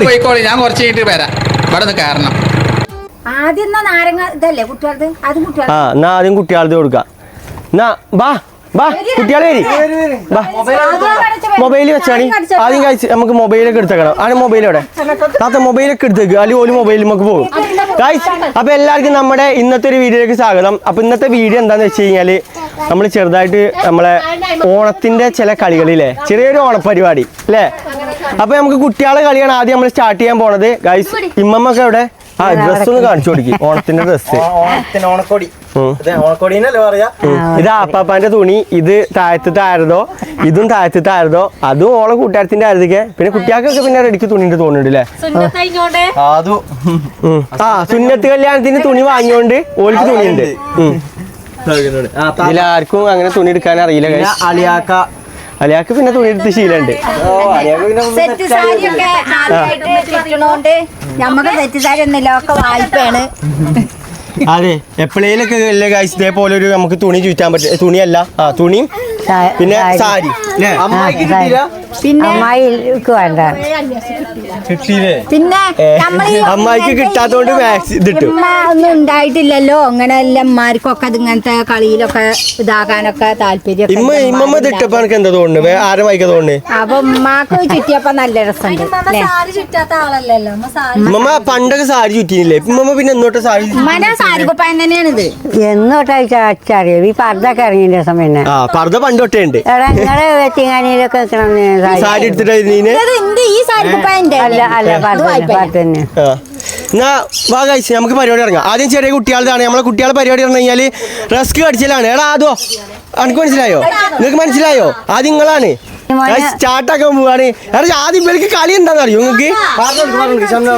പോയിക്കോളി, ഞാൻ കുറച്ച് കഴിഞ്ഞിട്ട് വരാം. ഇവിടെ നിന്ന് കയറണം. ആദ്യം നാരങ്ങ ഇതല്ലേ കുട്ടികളുടെ? ആദ്യം കുട്ടികളുടെ കൊടുക്കാം. കുട്ടികളെ മൊബൈൽ വെച്ചാണ് ആദ്യം കഴിച്ച് നമുക്ക് മൊബൈലൊക്കെ എടുത്തേക്കണം. ആണ് മൊബൈലോടെ താത്ത മൊബൈലൊക്കെ എടുത്തേക്ക്, അല്ലെങ്കിൽ ഒരു മൊബൈലിൽ നമുക്ക് പോകും ഗൈസ്. അപ്പൊ എല്ലാവർക്കും നമ്മുടെ ഇന്നത്തെ ഒരു വീഡിയോയിലേക്ക് സ്വാഗതം. അപ്പൊ ഇന്നത്തെ വീഡിയോ എന്താന്ന് വെച്ച് കഴിഞ്ഞാല് നമ്മൾ ചെറുതായിട്ട് നമ്മളെ ഓണത്തിന്റെ ചില കളികളിലെ ചെറിയൊരു ഓണപരിപാടി അല്ലേ. അപ്പൊ നമുക്ക് കുട്ടികളെ കളിയാണ് ആദ്യം നമ്മൾ സ്റ്റാർട്ട് ചെയ്യാൻ പോണത് ഗൈസ്. ഇമ്മമ്മൊക്കെ ഇവിടെ ഡ്രസ് ഒന്ന് കാണിച്ചു കൊടുക്കും, ഓണത്തിന്റെ ഡ്രസ്. ഇത് ആപ്പാപ്പാന്റെ തുണി, ഇത് താഴത്തായിരുന്നോ, ഇതും താഴത്തായിരുന്നോ, അതും ഓളെ കൂട്ടുകാരത്തിന്റെ ആയിരുന്നൊക്കെ. പിന്നെ കുട്ടികൾക്കൊക്കെ പിന്നെ റെഡിക്ക് തുണിന്റെ തോന്നുന്നുണ്ട് അല്ലേ. സുന്നത്ത് കല്യാണത്തിന് തുണി വാങ്ങിയോണ്ട് ഓൾക്ക് തുണിയുണ്ട്. ഇതിലാർക്കും അങ്ങനെ തുണി എടുക്കാൻ അറിയില്ല. അലിയാക്ക് പിന്നെ തുണി എടുത്ത് ശീലമുണ്ട്. സെറ്റ് സാരിയൊക്കെ കിട്ടണോണ്ട് ഞമ്മക്ക് സെറ്റ് സാരി ഒന്നുമില്ല, ഒക്കെ വായ്പയാണ്. അതെ, എപ്പോഴേലൊക്കെ അല്ലേ ഗൈസ് ഇതേപോലെ ഒരു നമുക്ക് തുണി ചുറ്റാൻ പറ്റും. തുണിയല്ല, തുണിയും പിന്നെ സാരി. പിന്നെ പിന്നെ അമ്മായിക്ക് കിട്ടാത്തോണ്ട് മാക്സ് ഇതിട്ടു. ഒന്നും ഉണ്ടായിട്ടില്ലല്ലോ അങ്ങനെ എല്ലാമാർക്കൊക്കെ ഇങ്ങനത്തെ കളിയിലൊക്കെ ഇതാകാനൊക്കെ താല്പര്യം. ഇമ്മമ്മ ഇതിട്ടപ്പോ എനിക്ക് എന്താ തോന്നുന്നു, ആരും വായിക്കാ തോന്നുന്നു. അപ്പൊ ഉമ്മാക്ക് ചുറ്റിയപ്പോ നല്ല രസമുണ്ട്. ഉമ്മമ്മ പണ്ടൊക്കെ സാരി ചുറ്റിയില്ലേ, ഇമ്മമ്മ പിന്നെ എന്നോട്ട് സാരി സാരി കുപ്പായം തന്നെയാണിത്. എന്നോട്ടറിയോ ഈ പർദ്ദൊക്കെ ഇറങ്ങിയ ദിവസം പിന്നെ പർദ്ദ പണ്ട് തൊട്ടേ ഉണ്ട്. വെറ്റിങ്ങാനിയിലൊക്കെ സാരി എടുത്തിട്ട് ഈ സാരി കുപ്പായന്റെ നമുക്ക് പരിപാടി ഇറങ്ങാം. ആദ്യം ചെറിയ കുട്ടികളുടെ നമ്മളെ കുട്ടികളെ പരിപാടി പറഞ്ഞു കഴിഞ്ഞാല് റസ്ക് കടിച്ചലാണ്. എടാ അതോ എനിക്ക് മനസ്സിലായോ, നിങ്ങൾക്ക് മനസ്സിലായോ? ആദ്യം നിങ്ങളാണ് സ്റ്റാർട്ടാക്കാൻ പോവാണ്. ആദ്യം പേർക്ക് കളി എന്താണെന്ന് അറിയോ നിങ്ങൾക്ക്?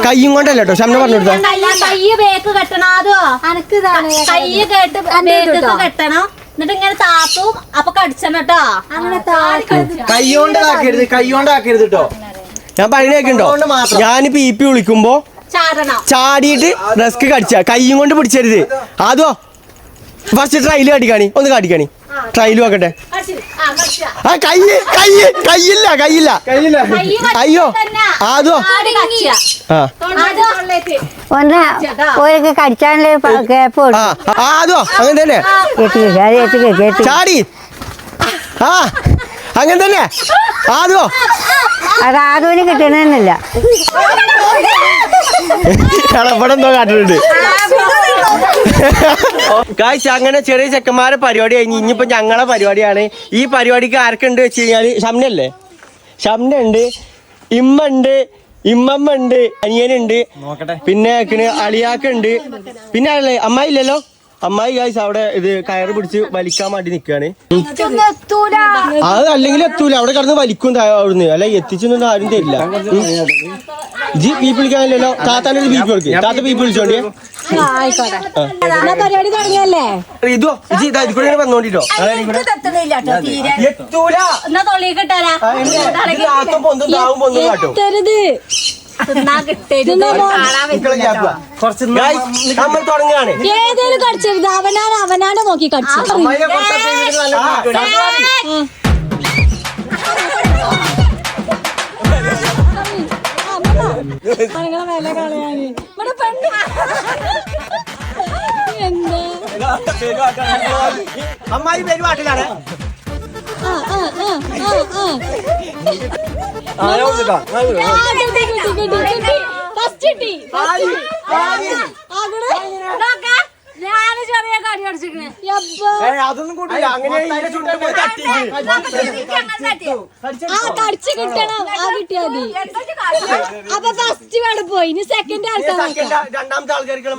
കയ്യും കൊണ്ടല്ലോ കേട്ടോ, ശമനം പറഞ്ഞു കൊടുത്താ എന്നിട്ട് ഇങ്ങനെ താത്തും അപ്പൊ കടിച്ചോ. കൈകൊണ്ടാക്കരുത്, കൈകൊണ്ടാക്കരുത് കേട്ടോ. ഞാൻ പണിയൊക്കെയുണ്ടോ, ഞാനിപ്പോ ഇ പി വിളിക്കുമ്പോ ചാടിയിട്ട് റസ്ക് കടിച്ച കയ്യും കൊണ്ട് പിടിച്ചരുത്. അതോ ഫസ്റ്റ് ട്രയൽ കാണിക്കാണി, ഒന്ന് കാണിക്കാണി, ട്രയൽ നോക്കട്ടെ. കയ്യില്ല അയ്യോ അതോ കടിച്ചാണല്ലോ അതോ അങ്ങനെ തന്നെ ചാടി. അങ്ങനെ തന്നെ അതോ അത് ആദൂന് കിട്ടണമെന്നില്ല. ഇവിടെ എന്തോ കാട്ടുന്നുണ്ട് കാഴ്ച. അങ്ങനെ ചെറിയ ചെക്കന്മാരെ പരിപാടി കഴിഞ്ഞ് ഇനിയിപ്പോ ഞങ്ങളെ പരിപാടിയാണ്. ഈ പരിപാടിക്ക് ആർക്കുണ്ട് വെച്ച് കഴിഞ്ഞാല് ഷംനല്ലേ, ഷംന ഉണ്ട്, ഇമ്മ ഉണ്ട്, ഇമ്മമ്മ ഉണ്ട്, അനിയനുണ്ട്, പിന്നെ അളിയാക്കുണ്ട്, പിന്നെ അമ്മായി ഇല്ലല്ലോ. അമ്മായി ഗായ്സ് അവിടെ ഇത് കയറ് പിടിച്ച് വലിക്കാൻ വേണ്ടി നിൽക്കുകയാണ്. അത് അല്ലെങ്കിൽ എത്തൂല, അവിടെ കിടന്ന് വലിക്കും അവിടുന്ന്, അല്ല എത്തിച്ചൊന്നും ആരും തരില്ല. ജി പീപ്പ് വിളിക്കാനില്ലല്ലോ, താത്താൻ്റെ ഒരു പീപ്പ് വിളിക്കും. താത്ത പീപ്പ് വിളിച്ചോണ്ടേ പരിപാടി തുടങ്ങിയല്ലേ. ഇതോ ജി ഇതാ വന്നോണ്ടിട്ടോ എത്തൂല. നമ്മൾ തുടങ്ങാണ്. ഏതേലും കടിച്ചരുത്, അവനാണ് നോക്കി കടിച്ചു. വില കളയാന് അമ്മായി പെരുവാട്ടിലാണ്. അതൊന്നും കൂട്ടില്ല, അങ്ങനെ കടിച്ചു കിട്ടണം. ആ കിട്ടിയാ മതി. അപ്പൊ ഫസ്റ്റ് വേടെ പോയി, ഇനി സെക്കൻഡ് രണ്ടാമത്തെ ആൾക്കാർക്ക്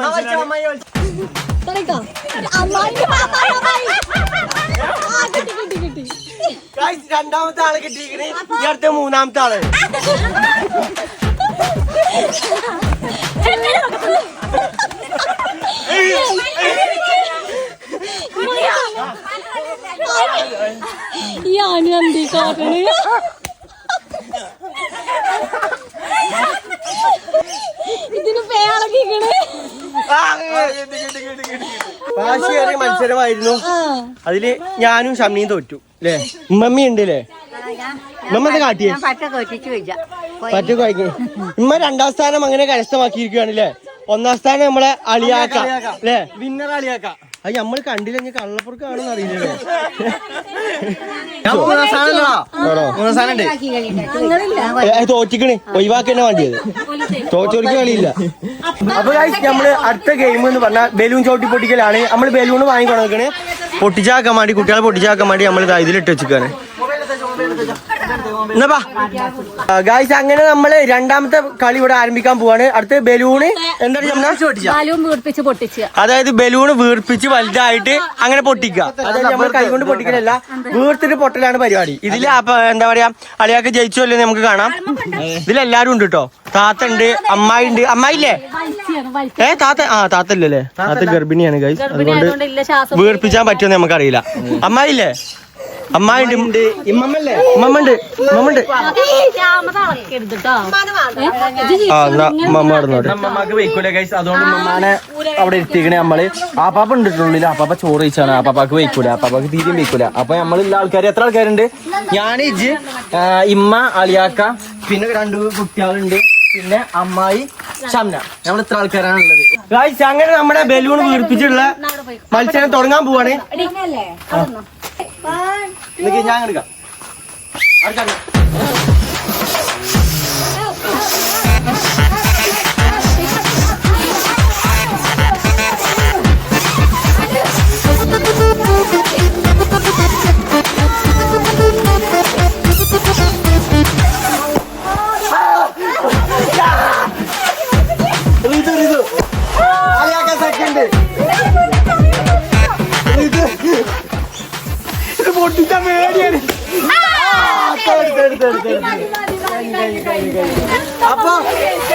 രണ്ടാമത്തെ ആള് കിട്ടിയിരിക്കണേ, ഈ അടുത്ത മൂന്നാമത്തെ ആള്. ഈ ആണി എന്തി കാട്ടണ്. ഇതിന് പേളക്കിക്കണേ. മത്സരമായിരുന്നു. അതില് ഞാനും ഷമ്മിയും തോറ്റു അല്ലേ. ഉമ്മമ്മി ഉണ്ട് അല്ലേ, നമ്മന്താ കാട്ടിയേ പറ്റ തോറ്റിച്ച് വെച്ച പറ്റ കഴിക്കും ഇമ്മ 2ാം സ്ഥാനം അങ്ങനെ കരസ്ഥമാക്കിയിരിക്കുകയാണല്ലേ. 1ാം സ്ഥാനം നമ്മളെ അളിയാക്ക അല്ലേ, വിന്നർ അളിയാക്ക. അത് നമ്മള് കണ്ടില്ല, ഞാൻ കള്ളപ്പുറക്കാണെന്ന് അറിയില്ലല്ലേ. തോറ്റിക്കണേ, ഒഴിവാക്കി തന്നെ വേണ്ടിയത്. തോറ്റോർക്ക് കളിയില്ല. അപ്പൊ നമ്മള് അടുത്ത ഗെയിം എന്ന് പറഞ്ഞാൽ ബലൂൺ ചോട്ടി പൊട്ടിക്കലാണ്. നമ്മള് ബലൂൺ വാങ്ങിക്കൊടുക്കണേ, പൊട്ടിച്ചാക്കാൻ വേണ്ടി, കുട്ടികളെ പൊട്ടിച്ചാക്കാൻ വേണ്ടി നമ്മൾ ഇതിലിട്ട് വെച്ചിക്കാണ്. ഗായ്സ് അങ്ങനെ നമ്മള് 2ാമത്തെ കളി ഇവിടെ ആരംഭിക്കാൻ പോവാണ്. അടുത്ത ബലൂണ് അതായത് ബലൂണ് വീർപ്പിച്ച് വലുതായിട്ട് അങ്ങനെ പൊട്ടിക്കുക. അതായത് നമ്മൾ കൈകൊണ്ട് പൊട്ടിക്കലല്ല, വീർത്തിട്ട് പൊട്ടലാണ് പരിപാടി. ഇതില് അപ്പൊ എന്താ പറയാ, അളിയാക്ക് ജയിച്ചോ അല്ലേ നമുക്ക് കാണാം. ഇതിലെല്ലാരും ഉണ്ട് കേട്ടോ. താത്ത ഉണ്ട്, അമ്മായി ഉണ്ട്. അമ്മായില്ലേ? താത്തല്ലേ? താത്ത ഗർഭിണിയാണ് ഗൈസ്, അതുകൊണ്ട് വീർപ്പിച്ചാൻ പറ്റുമെന്ന് നമുക്കറിയില്ല. അമ്മായില്ലേ? അമ്മായിണ്ട്, ഇമ്മമ്മണ്ട്. അമ്മമാക്ക് വെക്കൂല ഗൈസ്, അതുകൊണ്ട് ഉമ്മമാനെ അവിടെ ഇരുത്തിക്കണേ നമ്മള്. ആപ്പാപ്പ ഉണ്ടിട്ടുള്ളിൽ ആപ്പാപ്പ ചോറ് കഴിച്ചാണ്. ആപ്പാപ്പാക്ക് വെക്കൂല, ആപ്പാപ്പാക്ക് തീരെയും വെക്കൂല. അപ്പൊ നമ്മളുള്ള ആൾക്കാർ എത്ര ആൾക്കാരുണ്ട്? ഞാൻ, ഇജ്ജ്, ഇമ്മ, അളിയാക്ക, പിന്നെ 2 കുട്ടികളുണ്ട്, പിന്നെ അമ്മായി, ഷംന. നമ്മൾ ഇത്ര ആൾക്കാരാണ് ഉള്ളത്. ഗൈസ് അങ്ങനെ നമ്മുടെ ബലൂൺ വീർപ്പിച്ചിട്ടുള്ള മത്സരം തുടങ്ങാൻ പോവാണ്. ഞാൻ എടുക്കാം. അപ്പൊ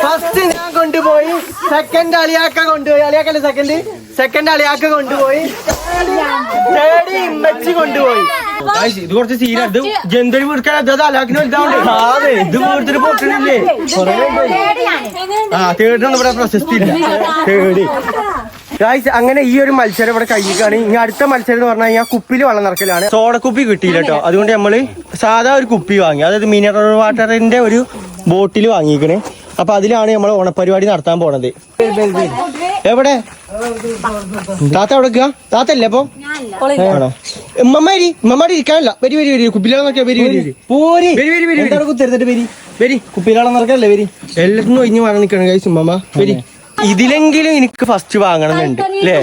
ഫസ്റ്റ് ഞാൻ കൊണ്ടുപോയി, സെക്കൻഡ് അളിയാക്ക കൊണ്ടുപോയി. അളിയാക്കല്ലേ സെക്കൻഡ് അളിയാക്ക കൊണ്ടുപോയി, തേർഡ് ഇമ്മച്ചി കൊണ്ടുപോയി. ഇത് കുറച്ച് സീനാ. ഇത് ജന്തരി വീർക്കാൻ അലാക്കിന് വലുതാവണ്ടേ? ഇത് വീർത്തിട്ട് പൊട്ടണില്ലേ? തേർഡിനൊന്നും ഇവിടെ പ്രശസ്തി ഇല്ല. തേർഡ് ഗായ്സ് അങ്ങനെ ഈ ഒരു മത്സരം ഇവിടെ കഴിഞ്ഞിട്ടാണ്. ഇനി അടുത്ത മത്സരം എന്ന് പറഞ്ഞു കഴിഞ്ഞാൽ കുപ്പിയിൽ വെള്ളം നിറക്കലാണ്. സോഡക്കുപ്പി കിട്ടിയില്ല കേട്ടോ, അതുകൊണ്ട് നമ്മള് സാധാ ഒരു കുപ്പി വാങ്ങി, അതായത് മിനറൽ വാട്ടറിന്റെ ഒരു ബോട്ടിൽ വാങ്ങിക്കണേ. അപ്പൊ അതിലാണ് നമ്മൾ ഓണപ്പരിപാടി നടത്താൻ പോണത്. എവിടെ താത്ത? എവിടെ താത്തല്ലേ? അപ്പൊ ആണോ? ഉമ്മമാരി ഇരിക്കാനല്ല. വരി കുപ്പിയിലാളം നിറക്കാം. വരി കുപ്പിയിലാളം നിറക്കല്ലേ? വരി എല്ലാത്തിനും ഒഴിഞ്ഞ് വേണം നിൽക്കണം ഗൈസ്. ഉമ്മ വരി. ഇതിലെങ്കിലും എനിക്ക് ഫസ്റ്റ് വാങ്ങണമെന്നുണ്ട് അല്ലേ?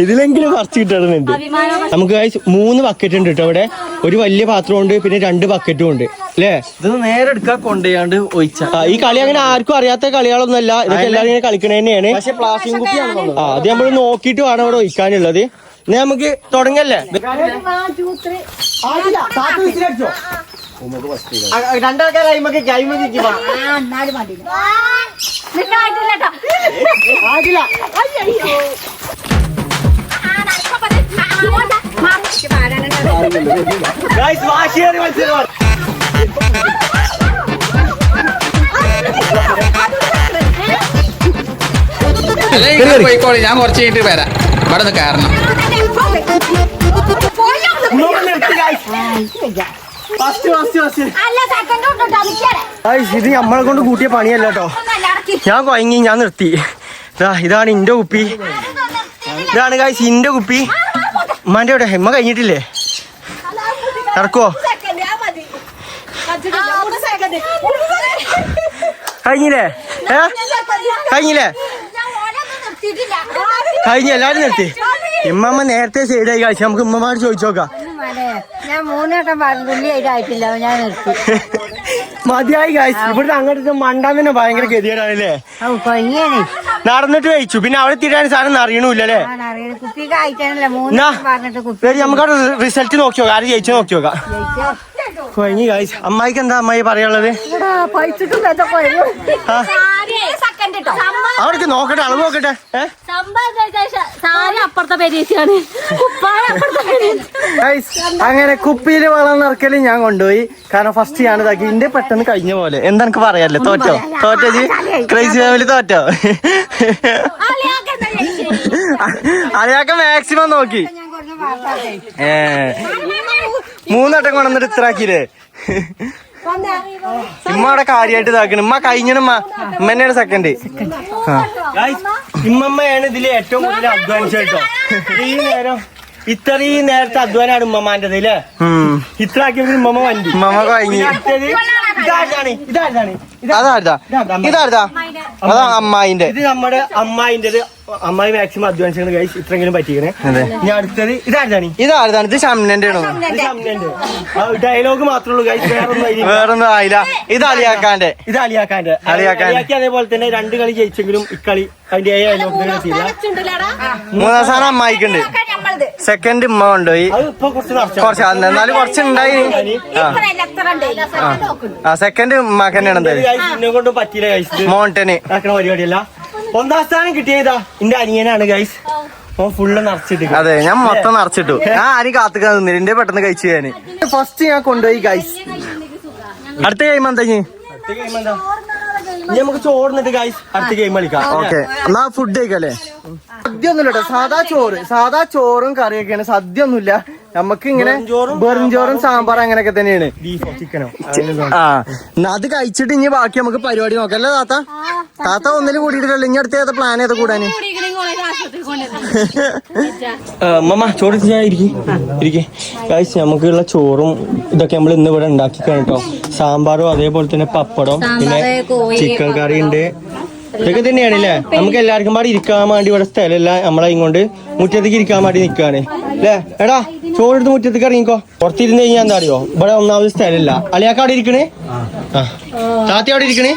ഇതിലെങ്കിലും ഫസ്റ്റ് കിട്ടണമെന്നുണ്ട്. നമുക്ക് 3 ബക്കറ്റ് ഉണ്ട് കേട്ടോ ഇവിടെ. ഒരു വലിയ പാത്രമുണ്ട്, പിന്നെ 2 ബക്കറ്റും ഉണ്ട് അല്ലേ? ഇത് നേരെ എടുക്കാൻ കൊണ്ടുപോയാണ്ട് ഒഴിച്ച. ഈ കളി അങ്ങനെ ആർക്കും അറിയാത്ത കളികളൊന്നും അല്ല, ഇതൊക്കെ എല്ലാവരും ഇങ്ങനെ കളിക്കണ തന്നെയാണ്. പക്ഷെ പ്ലാസ്റ്റിക് കുപ്പിയാണ്. അത് നമ്മൾ നോക്കിയിട്ട് വേണം ഇവിടെ ഒഴിക്കാനുള്ളത്. ഇനി നമുക്ക് തുടങ്ങല്ലേ? 2 ആൾക്കാരായി പോയിക്കോളി, ഞാൻ കുറച്ച് കഴിഞ്ഞിട്ട് വരാം. ഇവിടെ നിന്ന് കാരണം ഇത് നമ്മളെ കൊണ്ട് കൂട്ടിയ പണിയല്ല കേട്ടോ. ഞാൻ കൊയങ്ങി, ഞാൻ നിർത്തി. ഇതാണ് ഇന്റെ കുപ്പി. ഇതാണ് ഗായ്സ് ഇന്റെ കുപ്പി. ഉമ്മാന്റെ ഇവിടെ ഉമ്മ കഴിഞ്ഞിട്ടില്ലേ? നടക്കുവോ? കഴിഞ്ഞില്ലേ? എല്ലാരും നിർത്തി. ഇമ്മമ്മ നേരത്തെ സൈഡായി കഴിച്ചു. നമുക്ക് ഉമ്മമാര് ചോദിച്ചു നോക്കാം. ഞാൻ 3 വട്ടം പറഞ്ഞില്ല, ഞാൻ നിർത്തി. മതിയായി കാഴ്ച. ഇവിടുത്തെ അങ്ങോട്ട് മണ്ടാൻ തന്നെ ഭയങ്കര ഗതികേടാണല്ലേ? നടന്നിട്ട് കഴിച്ചു, പിന്നെ അവിടെ തിരിയാൻ സാധനം അറിയണൂല്ലേ? നമുക്കവിടെ റിസൾട്ട് നോക്കി നോക്കാം, ആര് ജയിച്ചു നോക്കി നോക്കാം. കൊഴങ്ങി കാഴ്ച. അമ്മായിക്ക് എന്താ അമ്മായി പറയാനുള്ളത്? അവിടേക്ക് നോക്കട്ടെ, അളവ് നോക്കട്ടെ. അങ്ങനെ കുപ്പിയില് വെള്ളം നിറക്കല് ഞാൻ കൊണ്ടുപോയി. കാരണം ഫസ്റ്റ് ഞാൻ ഇതാക്കി. ഇന്റെ പെട്ടെന്ന് കഴിഞ്ഞ പോലെ. എന്താ എനിക്ക് പറയാല്ലേ? തോറ്റോ ജി? ക്രൈസി ഫാമിലി തോറ്റോ? അളിയാക്ക മാക്സിമം നോക്കി. മൂന്നട്ടം കൊണ്ടുവന്നിട്ട് ഇത്ര ആക്കിയില്ലേ ഇമ്മ അവിടെ കാര്യമായിട്ട് ഇതാക്കണം ഉമ്മ കഴിഞ്ഞമ്മ ഉമ്മ തന്നെയാണ് സെക്കൻഡ് ഇമ്മമ്മയാണ് ഇതിൽ ഏറ്റവും കൂടുതൽ അധ്വാനിച്ച കേട്ടോ ഇത്രയും നേരത്തെ അധ്വാനാണ് ഉമ്മമാന്റത് അല്ലേ ഇത്ര ആക്കിയപ്പോൾ ഉമ്മമ്മ വണ്ടി ഉമ്മമ്മ കഴിഞ്ഞു ഇതാ അതാ അമ്മായിന്റെ ഇത് നമ്മുടെ അമ്മായിന്റേത് അമ്മായി മാക്സിമം അധ്വാനിച്ചാണ് ഗൈസ് ഇത്രയെങ്കിലും പറ്റിക്കണേ ഞാൻ അടുത്തത് ഇതാരതാണ് ഇത് ഷംനന്റെ ഡയലോഗ് മാത്രമേ ഉള്ളൂ ഗൈസ് വേറൊന്നും ആയില്ല ഇത് അലിയാക്കാന്റെ അതേപോലെ തന്നെ 2 കളി ജയിച്ചെങ്കിലും ഇക്കളി അതിന്റെ മൂന്നാം സ്ഥാനം അമ്മായിക്കുണ്ട് സെക്കൻഡ് ഉമ്മ കൊണ്ടുപോയി കുറച്ച് എന്നാലും കുറച്ചുണ്ടായി സെക്കൻഡ് ഉമ്മാക്ക് തന്നെയാണ് കൊണ്ട് പറ്റിയില്ല ഗൈസ് മോണ്ടന് പരിപാടിയല്ല 1ാം സ്ഥാനം കിട്ടിയതാ എന്റെ അനിയനാണ് ഗൈസ് ഫുള്ള് നിറച്ചിട്ട് അതെ ഞാൻ മൊത്തം നിറച്ചിട്ടു ഞാൻ ആരും കാത്തുക്കാൻ നിന്നില്ല എന്റെ പെട്ടെന്ന് കഴിച്ചു ഞാന് ഫസ്റ്റ് ഞാൻ കൊണ്ടുപോയി ഗൈസ് അടുത്ത ഗെയിം എന്താ നമുക്ക് ചോറിന്നിട്ട് ഗൈസ് അടുത്ത ഗെയിം കളിക്കാം ഓക്കെ എന്നാ ഫുഡ് കഴിക്കല്ലേ സദ്യ ഒന്നുമില്ല കേട്ടോ സാധാ ചോറും കറിയൊക്കെയാണ് സദ്യ ഒന്നുമില്ല നമുക്ക് ഇങ്ങനെ വെറും ചോറും സാമ്പാർ അങ്ങനെയൊക്കെ തന്നെയാണ് ബീഫോ ചിക്കനോ അത് കഴിച്ചിട്ട് ഇനി ബാക്കി നമുക്ക് പരിപാടി നോക്കാം അല്ലേ താത്ത ഒന്നിലും കൂടിയിട്ടില്ലല്ലോ ഇനി അടുത്ത ഏതാ പ്ലാൻ ചെയ്ത കൂടാന് മമ്മ ചോറ് ഇരിക്കേ ഗൈസ് നമുക്കുള്ള ചോറും ഇതൊക്കെ നമ്മൾ ഇന്ന് ഇവിടെ ഉണ്ടാക്കി കേട്ടോ സാമ്പാറും അതേപോലെ തന്നെ പപ്പടം പിന്നെ ചിക്കൻ കറി ഉണ്ട് ഇതൊക്കെ തന്നെയാണല്ലേ നമുക്ക് എല്ലാവർക്കും പാടി ഇരിക്കാൻ വേണ്ടി ഇവിടെ സ്ഥലമില്ല നമ്മളെ ഇങ്ങോട്ട് മുറ്റത്തേക്ക് ഇരിക്കാൻ വേണ്ടി നിൽക്കാണ് അല്ലേ എടാ ചോറെടുത്ത് മുറ്റത്തേക്ക് ഇറങ്ങിക്കോ പുറത്തിരുന്ന് കഴിഞ്ഞാൽ എന്താ അറിയോ ഇവിടെ ഒന്നാമത് സ്ഥലമില്ല അളിയാക്ക അവിടെ ഇരിക്കണേ താത്തി അവിടെ ഇരിക്കണേ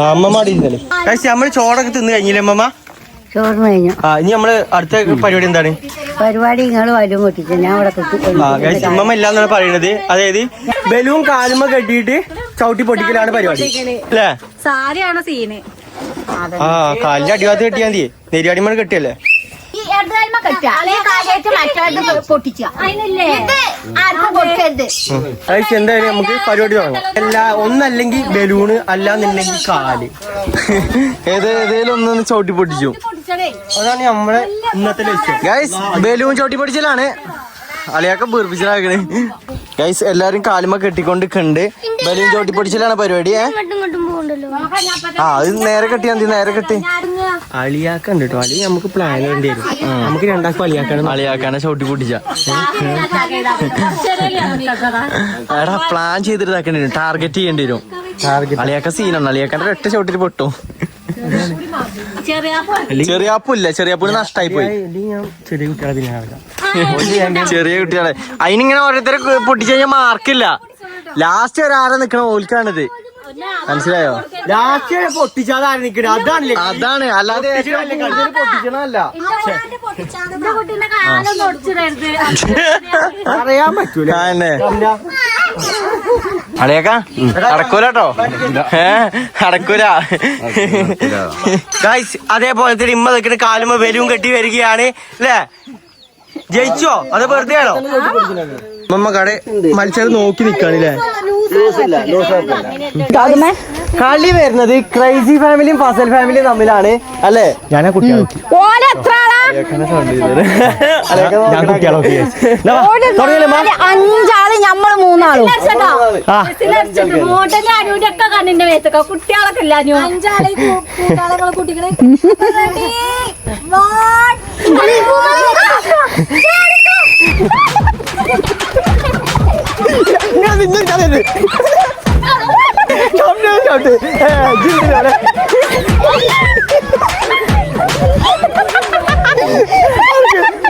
അമ്മമ്മ അവിടെ ഇരുന്നല്ലേ നമ്മള് ചോറൊക്കെ തിന്ന് കഴിഞ്ഞില്ലേ അമ്മമ്മ ചോറ് കഴിഞ്ഞു ഇനി നമ്മള് അടുത്ത പരിപാടി എന്താണ് പരിപാടി നിങ്ങൾ വരും പൊട്ടിച്ച് ഞാൻ ഇവിടെ അമ്മമ്മ ഇല്ലാന്നാണ് പറയണത് അതായത് ബലൂൺ കാലുമ്മ കെട്ടിയിട്ട് ചവിട്ടി പൊട്ടിക്കലാണ് പരിപാടി അല്ലേ സാരിയാണ് സീന് കാലിന്റെ അടിഭാഗത്ത് കെട്ടിയാ മതി നെരിയാടിമണ് കെട്ടിയല്ലേ എന്തായാലും നമുക്ക് പരിപാടി തുടങ്ങാം ഒന്നല്ലെങ്കിൽ ബലൂണ് അല്ലാന്നുണ്ടെങ്കിൽ കാല് ഏതേലും ഒന്ന് ചവിട്ടി പൊട്ടിച്ചു അതാണ് നമ്മളെ ഇന്നത്തെ ലക്ഷ്യം ഗൈസ് ബലൂൺ ചവിട്ടി പൊട്ടിച്ചലാണ് അളിയാക്ക വീർപ്പിച്ചതാക്കണേ ഗൈസ് എല്ലാരും കാലുമ കെട്ടിക്കൊണ്ടിരിക്കണ്ട് ബലൂൺ ചവിട്ടി പൊട്ടിച്ചലാണ് പരിപാടി അത് നേരെ കെട്ടിയാ മതി നേരെ കെട്ടി അളിയാക്ക ഉണ്ട് കേട്ടോ അളി നമുക്ക് പ്ലാൻ വേണ്ടി വരും നമുക്ക് രണ്ടാക്കും അളിയാക്കാനെ ചവിട്ടി പൊട്ടിച്ച എടാ പ്ലാൻ ചെയ്തിട്ട് ഇതാക്കേണ്ടി വരും ടാർഗറ്റ് ചെയ്യേണ്ടി വരും അളിയാക്ക സീനാണ് അളിയാക്കാന്റെ ഒറ്റ ചവിട്ടിട്ട് പൊട്ടും ചെറിയാപ്പില്ല ചെറിയാപ്പിന് നഷ്ടായി പോയി ചെറിയ കുട്ടികളെ ചെറിയ കുട്ടികളെ അതിനിങ്ങനെ ഓരോരുത്തരെ പൊട്ടിച്ചു കഴിഞ്ഞാൽ മാർക്കില്ല ലാസ്റ്റ് ഒരാരെ നിക്കണ ഓൽക്കാണിത് മനസ്സിലായോ ലാസ്റ്റ് പൊട്ടിച്ചാതെ ആരെ നിക്കണ അതാണ് അല്ലാതെ പൊട്ടിക്കണല്ല അറിയാൻ പറ്റൂല അളിയാക്ക അടക്കൂലോ അടക്കൂല ഗൈസ് അതേപോലെ തന്നെ ഇമ്മ നിൽക്കുന്ന കാലുമ്പോ ബലൂൺ കെട്ടി വരികയാണ് അല്ലേ ജയിച്ചോ അത് വെറുതെ ആണോ മമ്മ കട മത്സരം നോക്കി നിക്കാണല്ലേ കളി വരുന്നത് ക്രൈസി ഫാമിലിയും ഫസൽ ഫാമിലിയും തമ്മിലാണ് അല്ലേ ഞാൻ അഞ്ചാള് ഞമ്മള് മൂന്നാളും കണ്ണിന്റെ മേത്തൊക്കെ കുട്ടികളൊക്കെ ഇല്ല അഞ്ചാളെ കുട്ടികളെ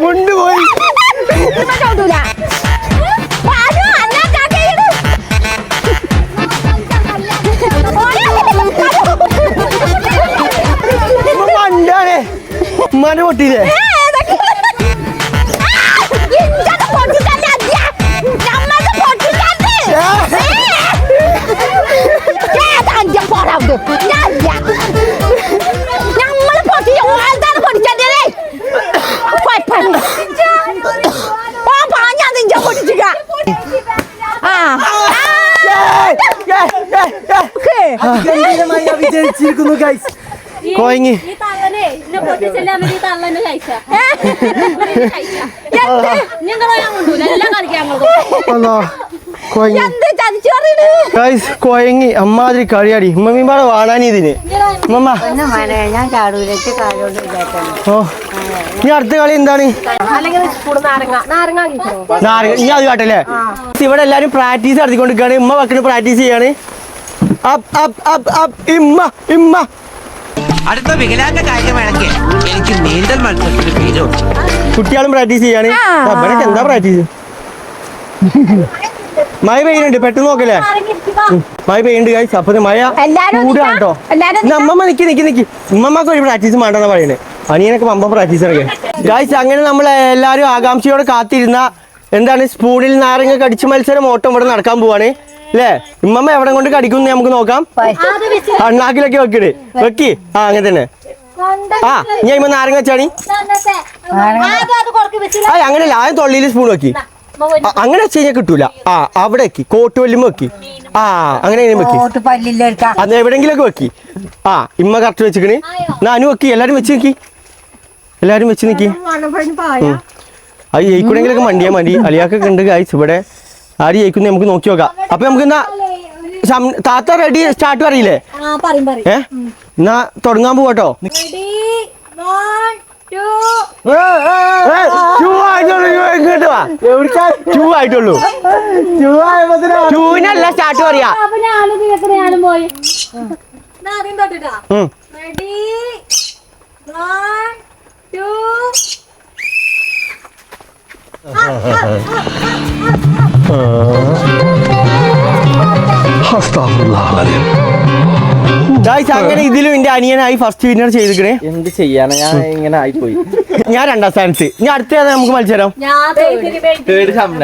മുണ്ടുപോയി മണ്ടാണേ മന പൊട്ടിയില്ലേ വിജയിച്ചിരിക്കുന്നു ഗൈസ് കോയിങ് കൊയങ്ങി അമ്മാതിരി കളിയാടി ഉമ്മമ്മീമ്പാടെ വാടാനി ഇതിന് ഉമ്മ ഞാൻ ചാടൂലേക്ക് കാലോണ്ട് വിചാരിച്ചു. ഓ ഇനി അടുത്ത കളി എന്താണ്? നാരങ്ങ. ഇനി അത് കാട്ടല്ലേ? ഇവിടെ എല്ലാരും പ്രാക്ടീസ് നടത്തിക്കൊണ്ടിരിക്കുകയാണ്. ഉമ്മ വെക്കണ പ്രാക്ടീസ് ചെയ്യാണ്. ഇമ്മ അടുത്ത വികലാംഗ കായികമേളയ്ക്ക് എനിക്ക് നീന്തൽ മത്സരത്തിന് പേരുണ്ട്. കുട്ടികളും പ്രാക്ടീസ് ചെയ്യാണ്. എന്താ പ്രാക്ടീസ്? മഴ പെയ്യുന്നുണ്ട്, പെട്ടെന്ന് നോക്കല്ലേ? മഴ പെയ്യുന്നുണ്ട് ഗൈസ്. അപ്പൊ മഴ ചൂടാണ് കേട്ടോ. അമ്മമ്മ നിക്ക് ഉമ്മമ്മക്ക് ഒരു പ്രാക്ടീസ് വേണ്ടെന്നാ പറയുന്നത്. അനിയനൊക്കെ പമ്പ പ്രാക്ടീസ് ഇറങ്ങി ഗൈസ്. അങ്ങനെ നമ്മൾ എല്ലാവരും ആകാംക്ഷയോടെ കാത്തിരുന്ന എന്താണ് സ്പൂണിൽ നാരങ്ങ കടിച്ചു മത്സരം ഓട്ടം ഇവിടെ നടക്കാൻ പോവാണ് അല്ലേ? ഉമ്മമ്മ എവിടെ കൊണ്ട് കടിക്കും നമുക്ക് നോക്കാം. അണ്ണാക്കിലൊക്കെ വെക്കി. അങ്ങനെ തന്നെ. ഞാൻ ഇമ്മ നാരങ്ങ വെച്ചാണി. അങ്ങനെയല്ല, ആദ്യം തൊള്ളിയിൽ സ്പൂൺ വെക്കി. അങ്ങനെ വെച്ച് കഴിഞ്ഞാൽ കിട്ടൂല. അവിടെ വെക്കി, കോട്ട് വല്ലുമ്പോ വെക്കി. അങ്ങനെ വെക്കി, അത് എവിടെങ്കിലും വെക്കി. ഇമ്മ കറക്റ്റ് വെച്ചിക്കണ്. നാനും വെക്കി. എല്ലാരും വെച്ച് നിക്കി. എല്ലാരും വെച്ച് നിക്കി. അത് ജയിക്കൂടെങ്കിലൊക്കെ മണ്ടിയാ മതി. അലിയാക്കൊക്കെ ഉണ്ട് ഗൈസ് ഇവിടെ. ആര് ജയിക്കുന്ന നമുക്ക് നോക്കി നോക്കാം. അപ്പൊ നമുക്ക് എന്നാ താത്ത റെഡി സ്റ്റാർട്ട് പറയില്ലേ? എന്നാ തുടങ്ങാൻ പോവാട്ടോ. ആയിട്ടുള്ളൂ. ചൂനല്ല സ്റ്റാർട്ട് പറയാ. അങ്ങനെ ഇതിലും എന്റെ അനിയനായി ഫസ്റ്റ് വിന്നർ ചെയ്തിക്കണേ. എന്ത് ചെയ്യാനാ, ഞാൻ ഇങ്ങനെ ആയിപ്പോയി. ഞാൻ 2ാം സ്ഥാനത്ത്. ഇനി അടുത്ത നമുക്ക് മത്സരം.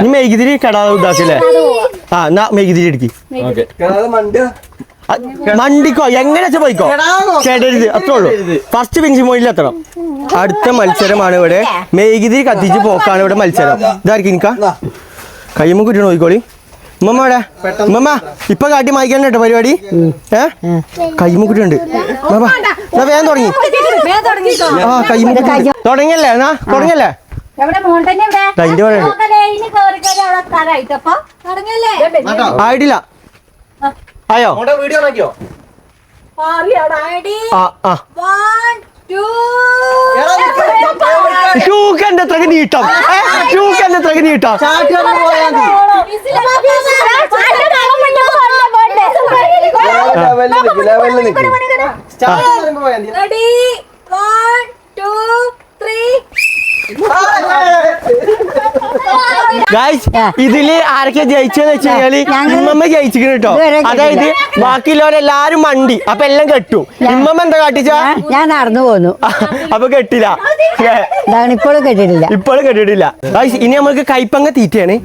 നീ മെഴുകുതിരി കടാതെ ഇതാക്കല്ലേ? എന്നാ മെഴുകുതിരി എടുക്കി. മണ്ടിക്കോ, എങ്ങനെ പോയിക്കോ, കേട്ടരുത്. അത്രേ ഉള്ളൂ. ഫസ്റ്റ് ഫിനിഷിംഗ് പോയിന്റ് എത്തണം. അടുത്ത മത്സരമാണ് ഇവിടെ. മെഴുകുതിരി കത്തിച്ച് പോക്കാണ് ഇവിടെ മത്സരം. ഇതായിരിക്കും എനിക്കാ കയ്യുമ്പോ കുറ്റി നോക്കിക്കോളി. ഉമ്മമ്മടെ ഉമ്മമ്മ ഇപ്പൊ കാട്ടി മായിക്കാൻ കേട്ടോ പരിപാടി. കയ്യുമ്പോ കുറ്റിയുണ്ട്. വേഗം തുടങ്ങി. കയ്യുമ്പോ തുടങ്ങിയല്ലേ? എന്നാ തുടങ്ങിയല്ലേ? ആയിട്ടില്ല. ആയോ? വീഡിയോ ഷൂക്കന്റെ എത്ര നീട്ടം? ഷൂക്കന്റെ എത്ര നീട്ടം? ഇതില് ആരൊക്കെ ജയിച്ചെന്ന് വെച്ച് കഴിഞ്ഞാല് ഇമ്മമ്മ ജയിച്ചിരിക്കുന്നു കേട്ടോ. അതായത് ബാക്കിയുള്ളവരെല്ലാരും മണ്ടി. അപ്പൊ എല്ലാം കെട്ടു. ഇമ്മമ്മ എന്താ കാട്ടിച്ചാ? ഞാൻ നടന്നു പോന്നു. അപ്പൊ കെട്ടില്ല. ഇപ്പോഴും കെട്ടിട്ടില്ല. ഇപ്പോഴും കെട്ടിട്ടില്ല. ഇനി നമുക്ക് കൈപ്പങ്ങ തീറ്റയാണ്.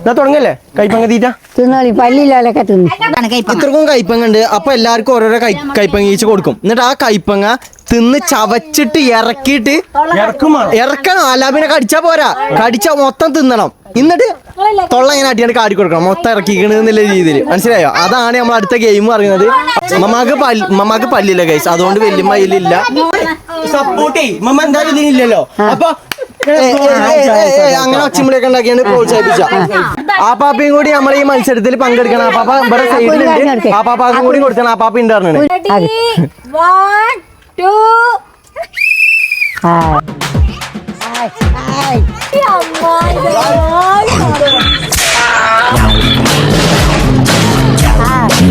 എന്നാ തുടങ്ങല്ലേ കൈപ്പങ്ങ തീറ്റ? തിന്നോളി, പല്ലിലോലൊക്കെ തിന്നു. ഇത്രക്കും കൈപ്പങ്ങ ഉണ്ട്. അപ്പൊ എല്ലാവർക്കും ഓരോരോ കൈപ്പങ്ങ ഈച്ച് കൊടുക്കും. എന്നിട്ട് ആ കൈപ്പങ്ങ തിന്ന് ചവച്ചിട്ട് ഇറക്കിയിട്ട് ഇറക്കണം. അല്ല പിന്നെ കടിച്ചാ പോരാ, കടിച്ചാ മൊത്തം തിന്നണം. എന്നിട്ട് തൊള്ള ഇങ്ങനെ അടിയാണ്ട് കാടി കൊടുക്കണം, മൊത്തം ഇറക്കിക്കണ എന്നുള്ള രീതിയിൽ. മനസ്സിലായോ? അതാണ് നമ്മൾ അടുത്ത ഗെയിം പറയുന്നത്. മമ്മാക്ക് പല്ലില്ല ഗൈസ്, അതുകൊണ്ട് വല്യമ്മ ഇതിലില്ല. സപ്പോർട്ട് ചെയ്യും എന്തായാലും ഇതിനില്ലല്ലോ. അപ്പൊ അങ്ങനെ ഒച്ചമ്പളിയൊക്കെ ഉണ്ടാക്കിയാണ് പ്രോത്സാഹിപ്പിച്ച. ആപ്പാപ്പയും കൂടി നമ്മൾ ഈ മത്സരത്തിൽ പങ്കെടുക്കണം. ആപ്പാപ്പ ഇവിടെ സൈഡിലുണ്ട്. ആപ്പാപ്പാക്കും കൂടി കൊടുക്കണം. ആപ്പാപ്പ ഉണ്ടായിരുന്നു.